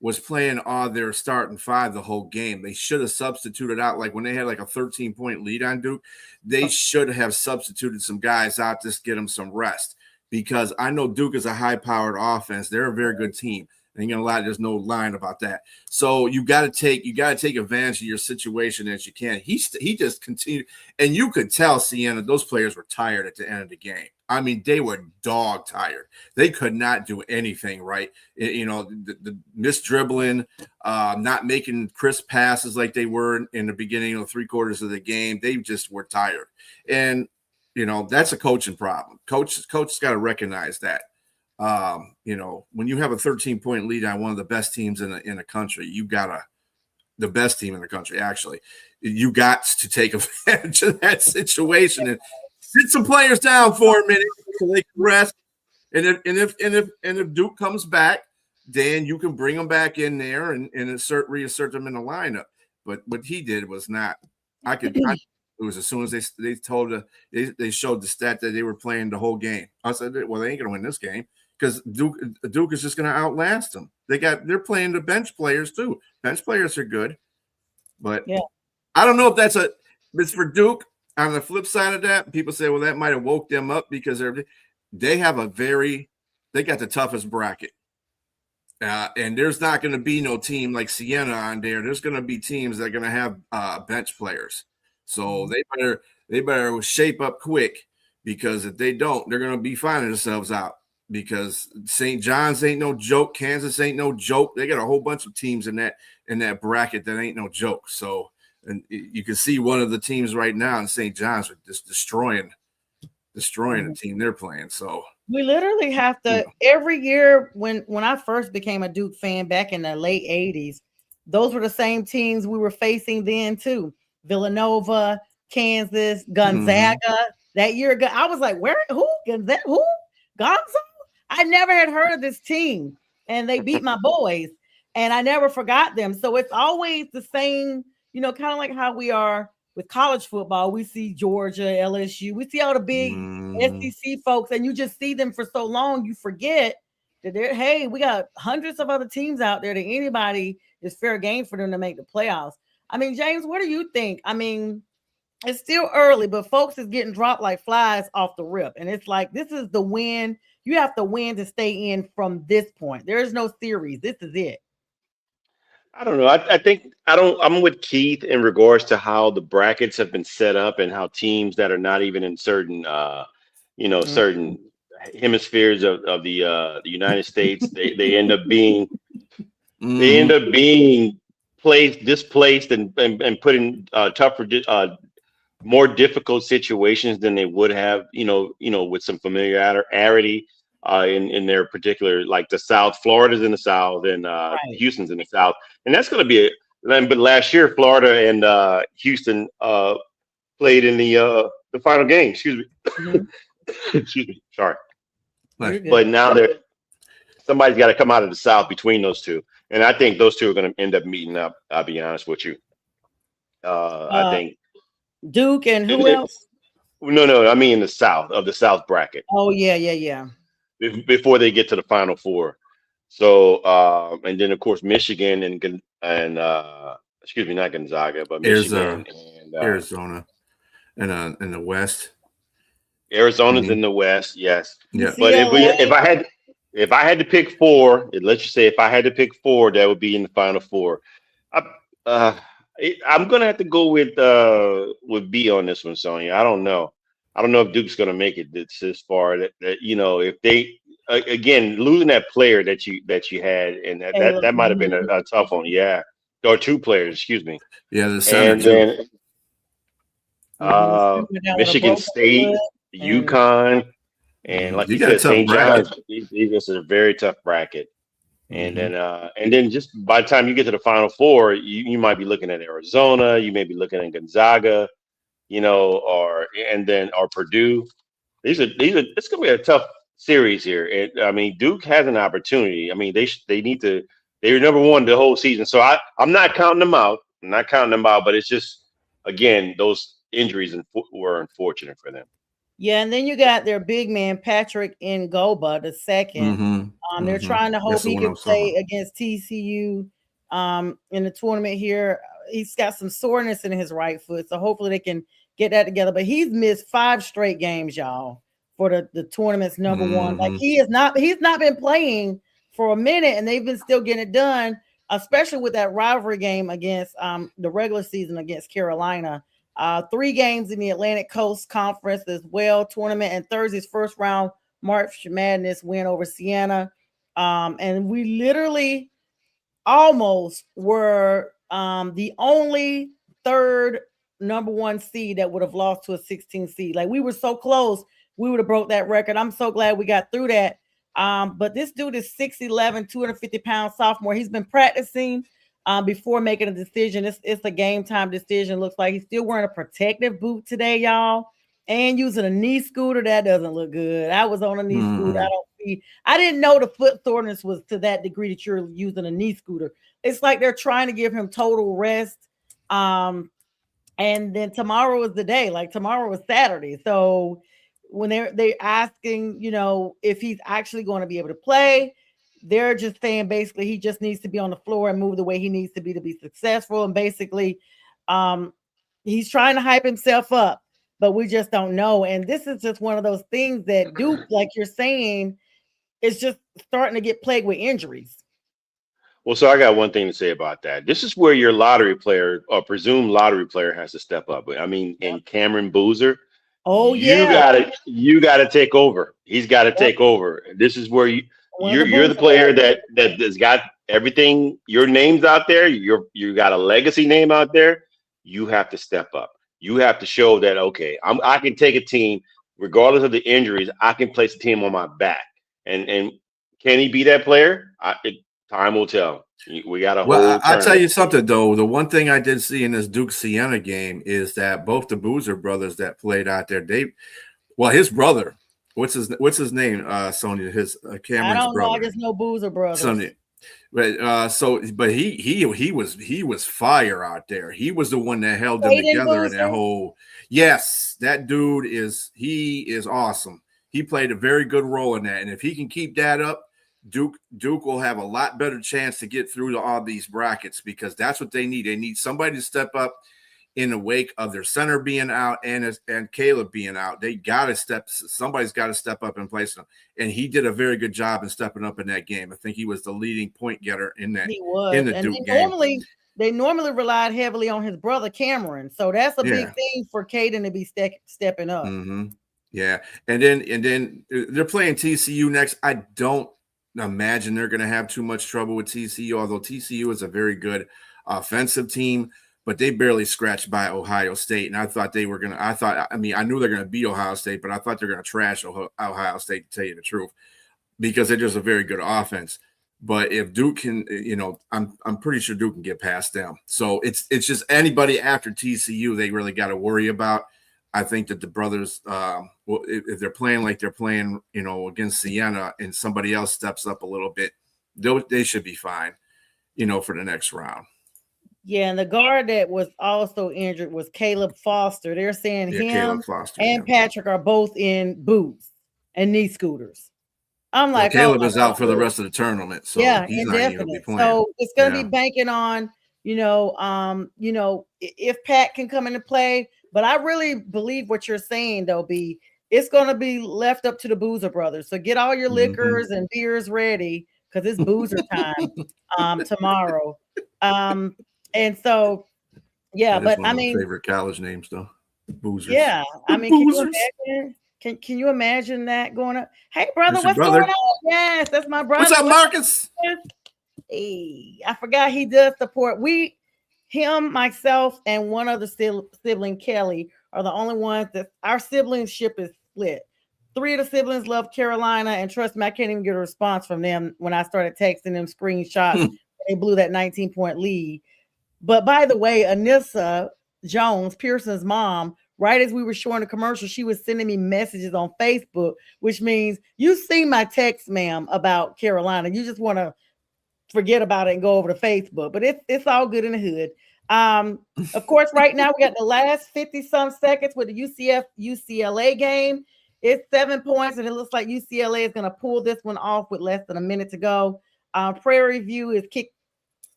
S2: was playing all their starting 5 the whole game. They should have substituted out, like when they had like a 13-point lead on Duke, they should have substituted some guys out to get them some rest, because I know Duke is a high-powered offense. They're a very good team. Ain't gonna lie, there's no line about that. So you got to take advantage of your situation as you can. He just continued, and you could tell Siena, those players were tired at the end of the game. I mean, they were dog tired. They could not do anything right. The missed dribbling, not making crisp passes like they were in the beginning of 3/4 of the game. They just were tired, and that's a coaching problem. Coach's got to recognize that. When you have a 13-point lead on one of the best teams in the country, the best team in the country, actually, you got to take advantage of that situation and sit some players down for a minute so they can rest. And if Duke comes back, then you can bring them back in there and reassert them in the lineup. But what he did was not. It was as soon as they showed the stat that they were playing the whole game. I said, well, they ain't gonna win this game because Duke is just gonna outlast them. They're playing the bench players too. Bench players are good, but I don't know if it's for Duke. On the flip side of that, people say, well, that might have woke them up because they got the toughest bracket. And there's not going to be no team like Siena on there. There's going to be teams that are going to have bench players. So they better shape up quick, because if they don't, they're going to be finding themselves out, because St. John's ain't no joke. Kansas ain't no joke. They got a whole bunch of teams in that bracket that ain't no joke. So, and you can see one of the teams right now in St. John's are just destroying the team they're playing. So
S1: we literally have to every year when I first became a Duke fan back in the late 80s, those were the same teams we were facing then too. Villanova, Kansas, Gonzaga. That year ago, I was like, who? Gonzaga? Who? Gonzaga? I never had heard of this team, and they beat my boys, and I never forgot them. So it's always the same, kind of like how we are with college football. We see Georgia, LSU, we see all the big SEC folks, and you just see them for so long, you forget that we got hundreds of other teams out there that anybody is fair game for them to make the playoffs. I mean, James, what do you think? I mean, it's still early, but folks is getting dropped like flies off the rip. And it's like, this is the win. You have to win to stay in from this point. There is no series. This is it.
S3: I don't know. I think I'm with Keith in regards to how the brackets have been set up and how teams that are not even in certain, certain hemispheres of the United States, they end up being displaced and put in tougher, more difficult situations than they would have, with some familiarity in their particular, like the South. Florida's in the South, and Houston's in the South, and that's going to be But last year, Florida and Houston played in the final game. Excuse me. Excuse me. Sorry. But now somebody's got to come out of the South between those two. And I think those two are going to end up meeting up. I'll be honest with you. I think
S1: Duke and who else?
S3: No. I mean the South bracket.
S1: Oh, yeah.
S3: Before they get to the Final Four. So, and then of course Michigan and excuse me, not Gonzaga, but Michigan and
S2: Arizona, and in the West.
S3: Arizona's in the West, yes.
S2: Yeah.
S3: But if I had to pick four, let's just say if I had to pick four, that would be in the Final Four. I'm gonna have to go with B on this one, Sonia. I don't know if Duke's gonna make it this far. That if they again losing that player that you had, and that might have been a tough one, yeah. Or two players, excuse me.
S2: Yeah, the center.
S3: And then Michigan State, UConn, and like you said, St. John's. This is a very tough bracket. And then just by the time you get to the Final Four, you might be looking at Arizona, you may be looking at Gonzaga, or Purdue. It's gonna be a tough series here. I mean, Duke has an opportunity. I mean, they're number one the whole season. So I'm not counting them out. But it's just, again, those injuries were unfortunate for them.
S1: Yeah, and then you got their big man Patrick Ngoba the second. They're trying to hope he can play against TCU in the tournament here. He's got some soreness in his right foot, so hopefully they can get that together. But he's missed 5 straight games, y'all, for the tournament's number one. Like he's not been playing for a minute, and they've been still getting it done, especially with that rivalry game against the regular season against Carolina. 3 games in the Atlantic Coast Conference as well, tournament, and Thursday's first round March Madness win over Siena. And we literally almost were the only third number 1 seed that would have lost to a 16 seed. Like we were so close, we would have broke that record. I'm so glad we got through that. But this dude is 6'11", 250-pound sophomore. He's been practicing before making a decision. It's a game time decision. Looks like he's still wearing a protective boot today, y'all, and using a knee scooter. That doesn't look good. I was on a knee scooter. I didn't know the foot soreness was to that degree that you're using a knee scooter. It's like they're trying to give him total rest. And then tomorrow is the day. Like tomorrow is Saturday. So when they're asking, if he's actually going to be able to play, they're just saying basically he just needs to be on the floor and move the way he needs to be successful. And basically, um, he's trying to hype himself up, but we just don't know. And this is just one of those things that Duke, like you're saying, is just starting to get plagued with injuries.
S3: Well, so I got one thing to say about that. This is where your lottery player or presumed lottery player has to step up. I mean,
S1: Yep.
S3: in Cameron Boozer,
S1: Oh
S3: you
S1: yeah.
S3: gotta take over. He's got to
S1: Yep.
S3: take over. This is where
S1: One of the
S3: you're the
S1: Boozer
S3: player
S1: brothers.
S3: that has got everything. Your name's out there. You got a legacy name out there. You have to step up. You have to show that okay, I can take a team regardless of the injuries. I can place a team on my back. And can he be that player? Time will tell. We got a
S2: Well,
S3: whole
S2: I'll tell you
S3: tournament.
S2: something though. The one thing I did see in this Duke Siena game is that both the Boozer brothers that played out there, his brother, what's his name? Sonia, his
S1: I
S2: Cameron's
S1: don't know. I
S2: brother,
S1: just know Boozer brothers.
S2: Sonia. But but he was fire out there. He was the one that held them
S1: Caden
S2: together in that
S1: Boozer.
S2: whole. Yes, that dude is awesome. He played a very good role in that, and if he can keep that up, Duke will have a lot better chance to get through to all these brackets because that's what they need. They need somebody to step up in the wake of their center being out and Caleb being out. Somebody's got to step up and place them. And he did a very good job in stepping up in that game. I think he was the leading point getter in that
S1: He was.
S2: in the
S1: And
S2: Duke game.
S1: they normally relied heavily on his brother Cameron. So that's a big thing for Caden to be stepping up.
S2: Mm-hmm. Yeah. And then they're playing TCU next. I don't imagine they're going to have too much trouble with TCU, although TCU is a very good offensive team, but they barely scratched by Ohio State. And I thought I knew they're going to beat Ohio State, but I thought they're going to trash Ohio State, to tell you the truth, because they're just a very good offense. But if Duke can, I'm pretty sure Duke can get past them. So it's just anybody after TCU they really got to worry about. I think that the brothers, if they're playing like they're playing, against Siena, and somebody else steps up a little bit, they should be fine, for the next round.
S1: Yeah, and the guard that was also injured was Caleb Foster. They're saying him
S2: Foster,
S1: and Patrick are both in boots and knee scooters. I'm like,
S2: Caleb is out for the rest of the tournament, so he's not even going to be playing.
S1: So it's going to be banking on, if Pat can come into play. But I really believe what you're saying, though, B. It's going to be left up to the Boozer brothers. So get all your liquors and beers ready because it's Boozer time tomorrow. And so, yeah,
S2: that is
S1: but
S2: one of my favorite college names, though. Boozers.
S1: Yeah, I mean, can you imagine that going up? Hey, brother, what's going on? Yes, that's my brother.
S2: What's up, Marcus?
S1: Hey, I forgot he does support. Him, myself, and one other sibling, Kelly, are the only ones that our siblingship is split. 3 of the siblings love Carolina, and trust me, I can't even get a response from them when I started texting them screenshots. They blew that 19-point lead. But by the way, Anissa Jones, Pearson's mom, right as we were showing the commercial, she was sending me messages on Facebook, which means you see my text, ma'am, about Carolina. You just want to forget about it and go over to Facebook, but it's all good in the hood. Of course, right now we got the last 50-some seconds with the UCLA game. It's 7 points, and it looks like UCLA is going to pull this one off with less than a minute to go. Prairie View is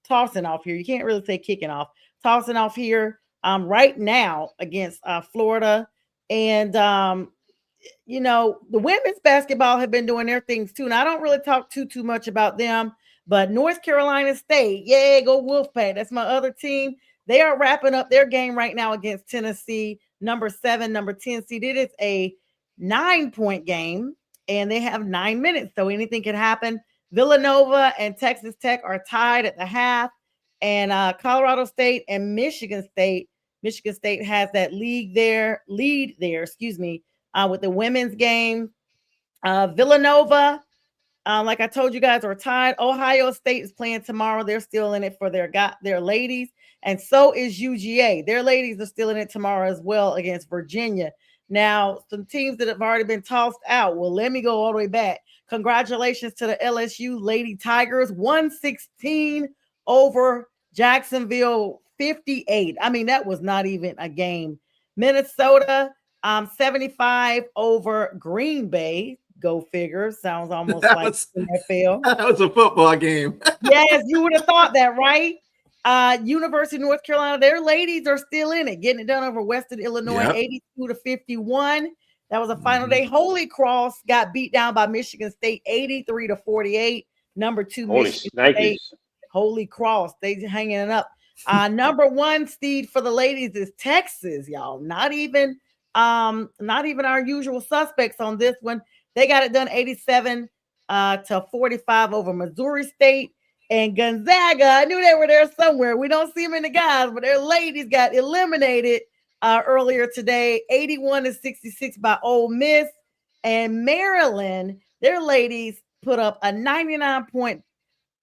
S1: tossing off here. You can't really say kicking off. Tossing off here right now against Florida. And, the women's basketball have been doing their things too. And I don't really talk too much about them, but North Carolina State, yay, go Wolfpack. That's my other team. They are wrapping up their game right now against Tennessee, number 7, number 10 seed. It is a 9-point game, and they have 9 minutes, so anything can happen. Villanova and Texas Tech are tied at the half, and Colorado State and Michigan State. Michigan State has that lead there, with the women's game. Villanova, like I told you guys, are tied. Ohio State is playing tomorrow. They're still in it for their ladies, and so is UGA. Their ladies are still in it tomorrow as well against Virginia. Now, some teams that have already been tossed out. Well, let me go all the way back. Congratulations to the LSU Lady Tigers, 116 over Jacksonville 58. I mean, that was not even a game. Minnesota 75 over Green Bay. Go figure. Sounds almost
S2: That
S1: like
S2: was
S1: NFL.
S2: that was a football game.
S1: Yes, you would have thought that, right? University of North Carolina, their ladies are still in it, getting it done over Western Illinois,
S2: Yep.
S1: 82 to 51. That was a final day. Holy Cross got beat down by Michigan State, 83 to 48. Number 2,
S3: Holy
S1: Michigan State.
S3: Snikers.
S1: Holy Cross, they hanging it up. Number 1 seed for the ladies is Texas, y'all. Not even our usual suspects on this one. They got it done 87 to 45 over Missouri State. And Gonzaga, I knew they were there somewhere. We don't see them in the guys, but their ladies got eliminated earlier today, 81 to 66 by Ole Miss. And Maryland, their ladies put up a 99-point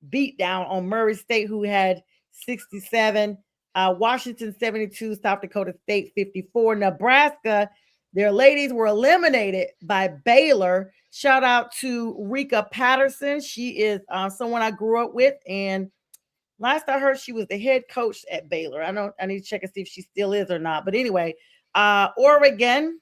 S1: beat down on Murray State, who had 67. Washington 72, South Dakota State 54. Nebraska, their ladies were eliminated by Baylor. Shout out to Rika Patterson. She is someone I grew up with, and last I heard, she was the head coach at Baylor. I need to check and see if she still is or not. But anyway, Oregon,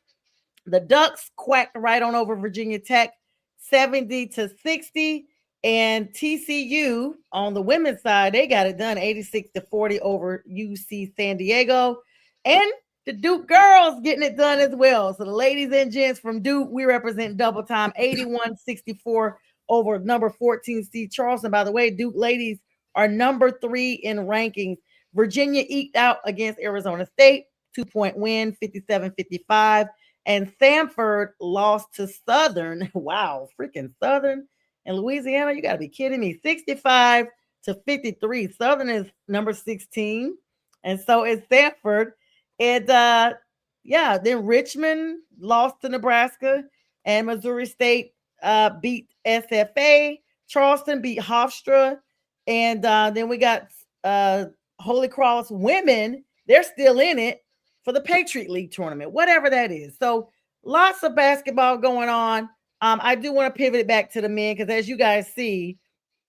S1: the Ducks quacked right on over Virginia Tech, 70 to 60. And TCU on the women's side, they got it done 86 to 40 over UC San Diego. And the Duke girls getting it done as well. So the ladies and gents from Duke, we represent double time, 81-64 over number 14 seed Charleston. By the way, Duke ladies are number 3 in rankings. Virginia eked out against Arizona State, 2-point win, 57-55. And Samford lost to Southern. Wow, freaking Southern. In Louisiana, you got to be kidding me. 65 to 53. Southern is number 16. And so is Stanford. And then Richmond lost to Nebraska. And Missouri State beat SFA. Charleston beat Hofstra. And then we got Holy Cross women. They're still in it for the Patriot League tournament, whatever that is. So lots of basketball going on. I do want to pivot it back to the men because, as you guys see,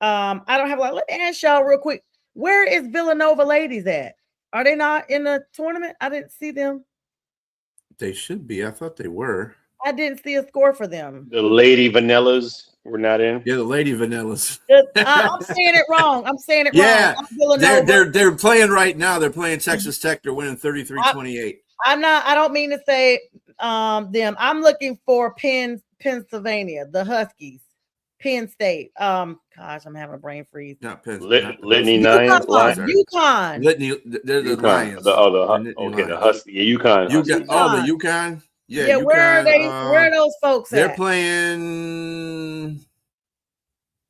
S1: I don't have a lot. Let me ask y'all real quick. Where is Villanova ladies at? Are they not in the tournament? I didn't see them.
S2: They should be. I thought they were.
S1: I didn't see a score for them.
S3: The Lady Vanillas were not in.
S2: Yeah, the Lady Vanillas.
S1: I'm saying it wrong.
S2: Yeah,
S1: wrong.
S2: they're playing right now. They're playing Texas Tech. They're winning 33-28.
S1: I don't mean to say them. I'm looking for Pennsylvania, the Huskies, Penn State. Gosh, I'm having a brain freeze.
S2: Not Penn.
S3: Litany Nine.
S1: UConn.
S2: Litany. They're the Lions.
S3: The Husky. Yeah, UConn.
S2: The UConn. Yeah,
S1: UConn. Where are they? Where are those folks
S2: they're
S1: at?
S2: Playing.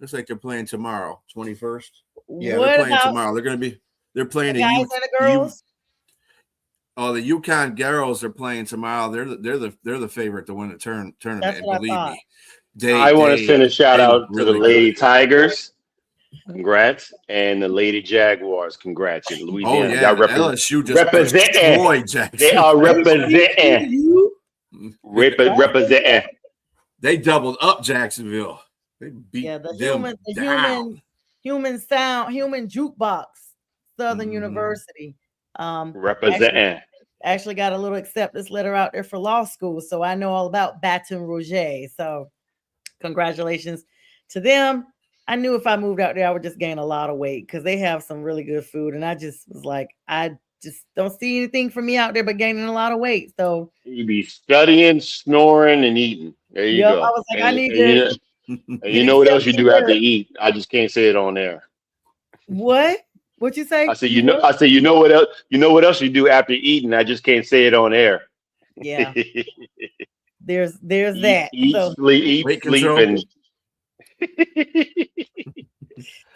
S2: Looks like they're playing tomorrow, 21st. Yeah,
S1: what
S2: they're playing
S1: about
S2: tomorrow. They're playing
S1: the guys and the girls.
S2: The UConn girls are playing tomorrow. They're the favorite to win the tournament.
S1: That's
S2: And
S1: what
S2: believe
S1: I
S2: me,
S3: I want to send a shout out to the Lady
S2: good.
S3: Tigers. Congrats. And the Lady Jaguars. Congrats. In Louisiana.
S2: Oh, yeah. LSU just destroyed Jackson.
S3: They are representing. Representing.
S2: They doubled up Jacksonville. They beat
S1: the human jukebox, Southern University.
S3: Representing.
S1: Actually got a little acceptance letter out there for law school, so I know all about Baton Rouge. So congratulations to them. I knew if I moved out there, I would just gain a lot of weight because they have some really good food. And I just was like, I just don't see anything for me out there but gaining a lot of weight. So
S3: you be studying, snoring, and eating. There you go.
S1: I was like, I need to.
S3: You know what else you do after eat? I just can't say it on there.
S1: What? What you say?
S3: I said, you know what else? You know what else you do after eating? I just can't say it on air.
S1: Yeah. There's that.
S3: Sleep, and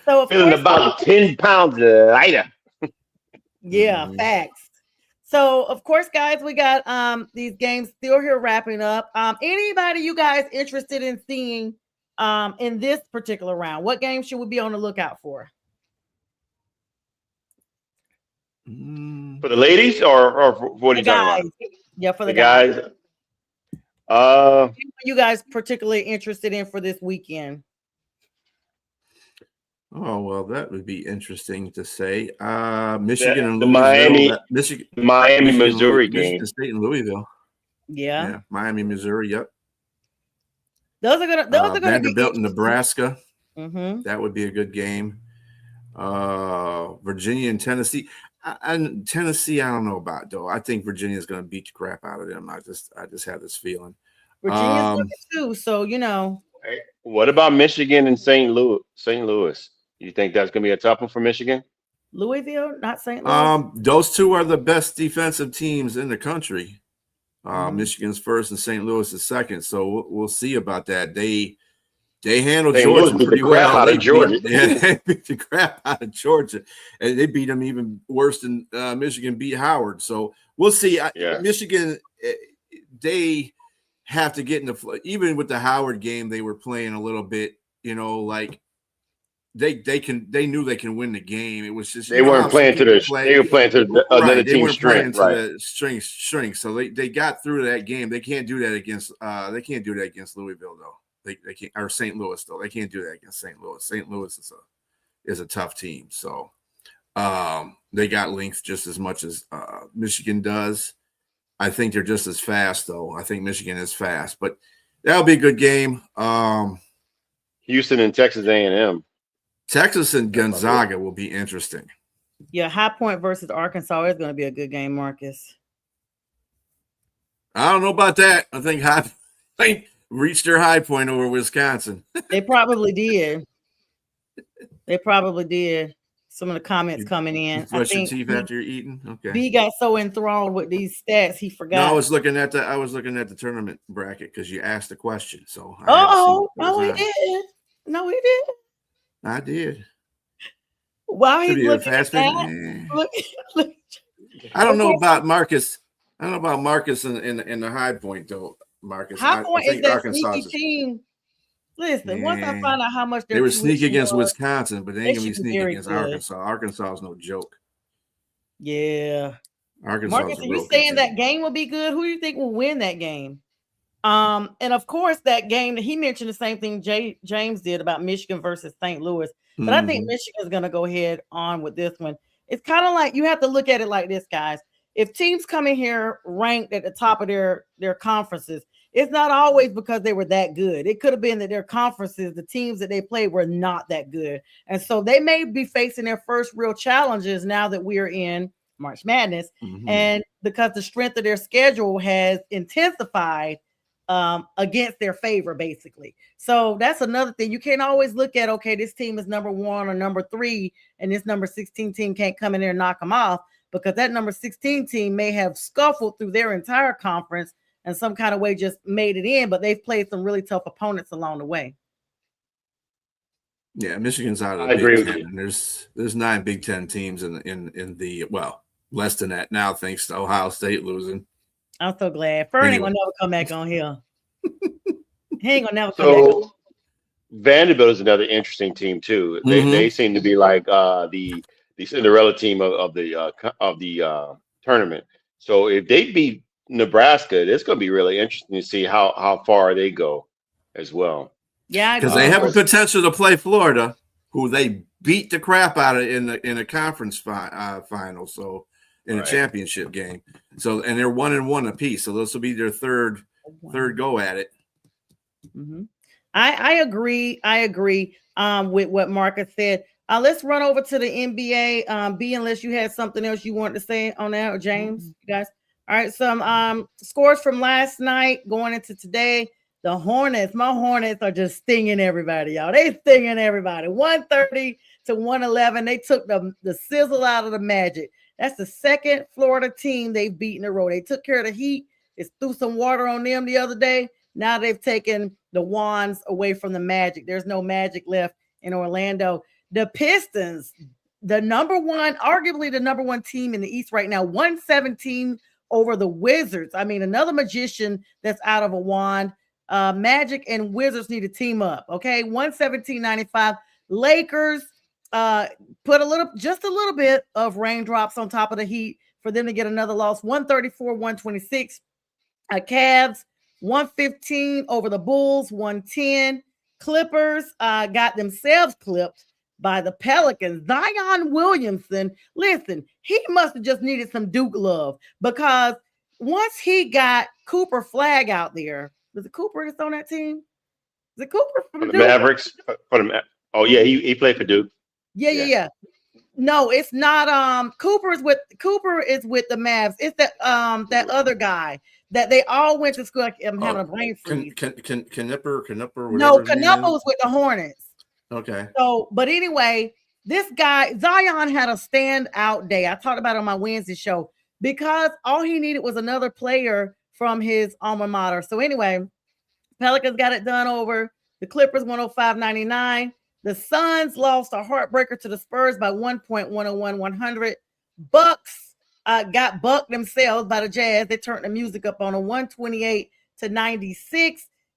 S1: so
S3: feeling about 10 pounds lighter.
S1: Yeah, facts. So of course, guys, we got these games still here wrapping up. Anybody you guys interested in seeing in this particular round? What game should we be on the lookout for?
S3: For the ladies or for what are you talking about?
S1: Yeah, for the guys. You guys particularly interested in for this weekend?
S2: Oh, well, that would be interesting to say. Michigan and
S3: The
S2: Louisville. Michigan,
S3: Missouri game.
S2: Michigan State and Louisville.
S1: Yeah.
S2: Yeah, Miami, Missouri. Yep.
S1: Those are gonna be
S2: Vanderbilt and Nebraska.
S1: Mm-hmm.
S2: That would be a good game. Virginia and Tennessee. And Tennessee, I don't know about though. I think Virginia is going to beat the crap out of them. I just have this feeling.
S1: Virginia's looking too, so you know.
S3: What about Michigan and St. Louis? St. Louis. You think that's going to be a tough one for Michigan?
S1: Louisville, not St. Louis.
S2: Those two are the best defensive teams in the country.
S1: Mm-hmm.
S2: Michigan's first and St. Louis is second. So we'll see about that. They handled
S3: St.
S2: Georgia
S3: Louis
S2: pretty
S3: beat the crap
S2: well.
S3: out of Georgia.
S2: They beat the crap out of Georgia, and they beat them even worse than Michigan beat Howard. So we'll see. Michigan, they have to get in the even with the Howard game, they were playing a little bit. You know, like they knew they can win the game. It was just
S3: they weren't playing to they were playing to the other team's strength,
S2: right? The strength. So they got through that game. They can't do that against Louisville though. They can't, or St. Louis though. They can't do that against St. Louis. St. Louis is a tough team. So they got length just as much as Michigan does. I think they're just as fast though. I think Michigan is fast, but that'll be a good game.
S3: Houston and Texas A&M.
S2: Texas and Gonzaga will be interesting.
S1: Yeah, High Point versus Arkansas is going to be a good game, Marcus.
S2: I don't know about that. I think High Point reached their high point over Wisconsin.
S1: They probably did. Some of the comments coming in.
S2: Brush your teeth after you're eating. Okay.
S1: B got so enthralled with these stats he forgot.
S2: No, I was looking at the tournament bracket because you asked the question. So
S1: no, we did. No, we did.
S2: I did.
S1: While he's looking at that, look.
S2: I don't know about Marcus. I don't know about Marcus in the High Point though. Marcus,
S1: High Point is that
S2: Arkansas
S1: sneaky team. Listen, once I find out how much
S2: they were sneaky against Wisconsin, but they ain't gonna be sneaky against Arkansas. Arkansas is no joke.
S1: Yeah,
S2: Arkansas.
S1: Marcus, are you saying that game will be good? Who do you think will win that game? And of course, that game that he mentioned the same thing James did about Michigan versus St. Louis, but I think Michigan is gonna go ahead on with this one. It's kind of like you have to look at it like this, guys. If teams come in here ranked at the top of their conferences, it's not always because they were that good. It could have been that their conferences, the teams that they played, were not that good. And so they may be facing their first real challenges now that we are in March Madness. And because the strength of their schedule has intensified against their favor, basically. So that's another thing. You can't always look at, okay, this team is number 1 or number 3, and this number 16 team can't come in there and knock them off, because that number 16 team may have scuffled through their entire conference and some kind of way just made it in, but they've played some really tough opponents along the way.
S2: Yeah, Michigan's out of the Big Ten. And there's 9 Big Ten teams in the less than that now, thanks to Ohio State losing.
S1: I'm so glad. Fern ain't gonna never come back on here. He ain't gonna never come back on.
S3: Vanderbilt is another interesting team too. They seem to be like the Cinderella team of the tournament. So if they beat Nebraska, it's going to be really interesting to see how far they go as well.
S1: Yeah,
S2: because they have a potential to play Florida, who they beat the crap out of in a conference final. So in a championship game. So and they're 1-1 apiece. So this will be their third go at it.
S1: I agree. With what Marcus said. Let's run over to the NBA. B, unless you had something else you wanted to say on that, or James, you guys. All right, some scores from last night going into today. The Hornets, my Hornets are just stinging everybody, y'all. They stinging everybody. 130 to 111. They took the sizzle out of the Magic. That's the second Florida team they've beaten in a row. They took care of the Heat. It threw some water on them the other day. Now they've taken the wands away from the Magic. There's no Magic left in Orlando. The Pistons, arguably the number 1 team in the East right now, 117 over the Wizards. I mean, another magician that's out of a wand. Magic and Wizards need to team up. Okay, 117-95. Lakers put just a little bit of raindrops on top of the Heat for them to get another loss. 134-126. Cavs 115 over the Bulls. 110. Clippers got themselves clipped by the Pelicans. Zion Williamson, listen, he must have just needed some Duke love because once he got Cooper Flag out there, was it Cooper that's on that team? Is it Cooper
S3: For
S1: from
S3: the
S1: Duke?
S3: Mavericks. Oh yeah, he played for Duke. Yeah.
S1: Yeah. No, it's not. Cooper is with the Mavs. It's that other guy that they all went to school. Like, I'm having a brain freeze.
S2: Knipper,
S1: No,
S2: whatever.
S1: Canupa was with the Hornets.
S2: Okay.
S1: So, but anyway, this guy Zion had a standout day. I talked about it on my Wednesday show because all he needed was another player from his alma mater. So anyway, Pelicans got it done over the Clippers 105-99. The Suns lost a heartbreaker to the Spurs by 1 point, 101-100. Bucks got bucked themselves by the Jazz. They turned the music up on a 128-96.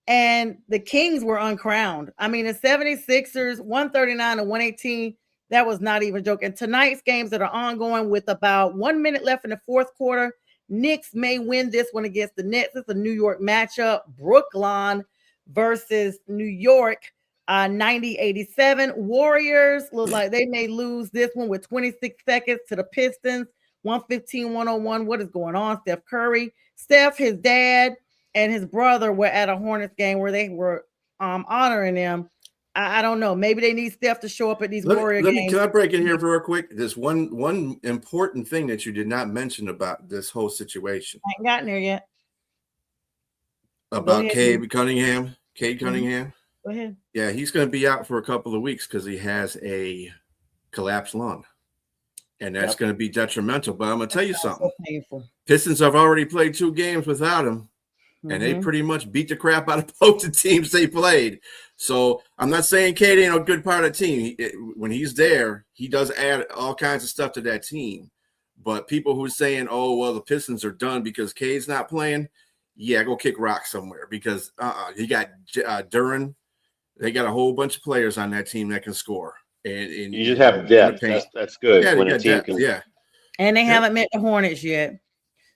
S1: And the Kings were uncrowned. I mean, the 76ers, 139-118. That was not even joking. Tonight's games that are ongoing with about 1 minute left in the fourth quarter. Knicks may win this one against the Nets. It's a New York matchup. Brooklyn versus New York, 90-87. Warriors look like they may lose this one with 26 seconds to the Pistons, 115-101. What is going on? Steph Curry. Steph, his dad, and his brother were at a Hornets game where they were honoring them. I don't know. Maybe they need Steph to show up at these Warrior games.
S2: Can I break in here real quick? There's one important thing that you did not mention about this whole situation.
S1: I ain't gotten there yet.
S2: About Cade Cunningham.
S1: Go ahead.
S2: Yeah, he's going to be out for a couple of weeks because he has a collapsed lung. And that's going to be detrimental. But I'm going to tell you something.
S1: So painful.
S2: Pistons have already played 2 games without him. And they pretty much beat the crap out of both the teams they played. So I'm not saying Cade ain't a good part of the team. When he's there, he does add all kinds of stuff to that team. But people who are saying, oh, well, the Pistons are done because Cade's not playing, yeah, go kick rocks somewhere because you got Duran. They got a whole bunch of players on that team that can score. And
S3: you just have depth. That's good.
S2: Yeah,
S3: when a team can.
S2: Yeah.
S1: And they haven't met the Hornets yet.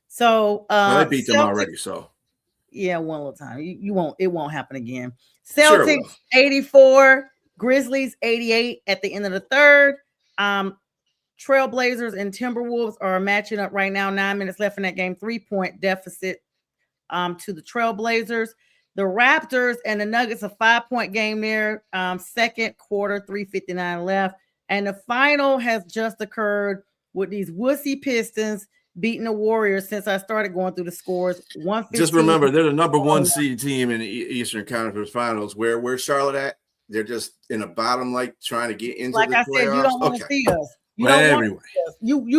S1: So
S2: well, they beat them already, so.
S1: Yeah, one little time. You won't. It won't happen again. Celtics 84, Grizzlies 88 at the end of the third. Trailblazers and Timberwolves are matching up right now. 9 minutes left in that game. 3-point deficit to the Trailblazers. The Raptors and the Nuggets, a 5-point game there. Second quarter, 3:59 left. And the final has just occurred with these wussy Pistons beating the Warriors since I started going through the scores.
S2: Just remember, they're the number 1 seed team in the Eastern Conference Finals. Where's Charlotte at? They're just in the bottom, like trying to get into the playoffs.
S1: Like I said, you don't want to see us.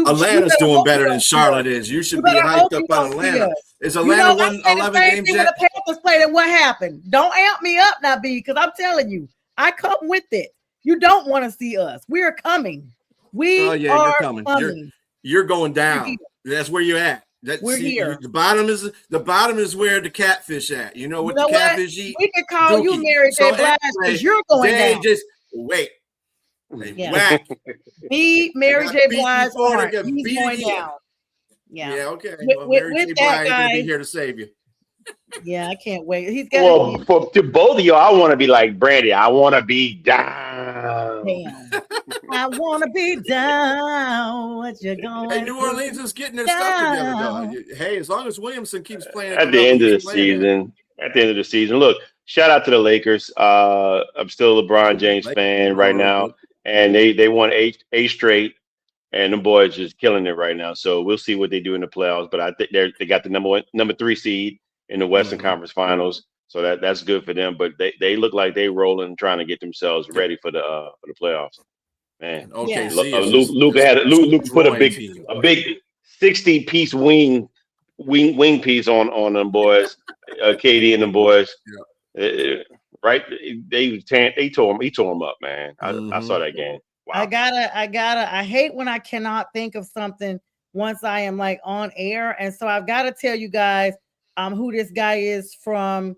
S2: Atlanta's doing better than Charlotte is. You should be hyped up on Atlanta. Is Atlanta won 11 games yet?
S1: The Panthers played, and what happened? Don't amp me up now, B, because I'm telling you, I come with it. You don't want to see us. We are coming. You're coming.
S2: You're going down. That's where you're at.
S1: We're here.
S2: The bottom is where the catfish at. You know what the catfish eat?
S1: We can call you Mary J. Blige because you're going down.
S2: Just wait. Whack.
S1: Be Mary J. Blige. He's going down.
S2: Yeah. Okay. Well, Mary J. Blige gonna be here to save you.
S1: Yeah, I can't wait. He's got.
S3: Well, to both of you, I want to be like Brandy. I want to be down.
S1: Damn. I want to be down. What you going?
S2: Hey, New Orleans is getting their stuff together, though. Hey, as long as Williamson keeps playing
S3: at the end of the season. Look, shout out to the Lakers. I'm still a LeBron James fan right now, and they won eight straight, and the boys just killing it right now. So we'll see what they do in the playoffs. But I think they got the number 3 seed in the Western Conference Finals, so that's good for them. But they look like they rolling, trying to get themselves ready for the playoffs. Man,
S2: okay.
S3: Luke put a big 60-piece wing piece on them boys, KD and them boys. Yeah. Right? He tore him up, man. I saw that game. Wow.
S1: I hate when I cannot think of something once I am like on air, and so I've got to tell you guys who this guy is from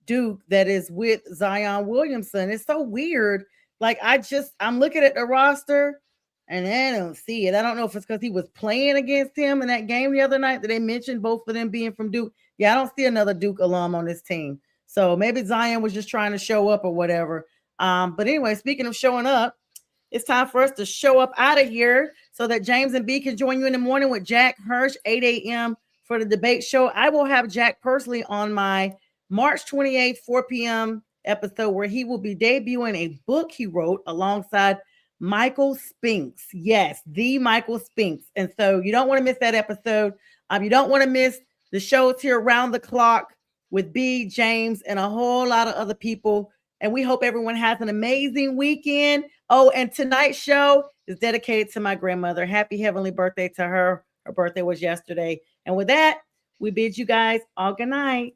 S1: Duke that is with Zion Williamson. It's so weird. Like I'm looking at the roster and I don't see it. I don't know if it's because he was playing against him in that game the other night that they mentioned both of them being from Duke. Yeah, I don't see another Duke alum on this team. So maybe Zion was just trying to show up or whatever. But anyway, speaking of showing up, it's time for us to show up out of here so that James and B can join you in the morning with Jack Hirsch, 8 a.m. for the debate show. I will have Jack personally on my March 28th, 4 p.m. episode where he will be debuting a book he wrote alongside Michael Spinks. Yes, the Michael Spinks. And so you don't want to miss that episode. You don't want to miss the shows here around the clock with B, James, and a whole lot of other people. And we hope everyone has an amazing weekend. Oh, and tonight's show is dedicated to my grandmother. Happy heavenly birthday to her. Her birthday was yesterday. And with that, we bid you guys all good night.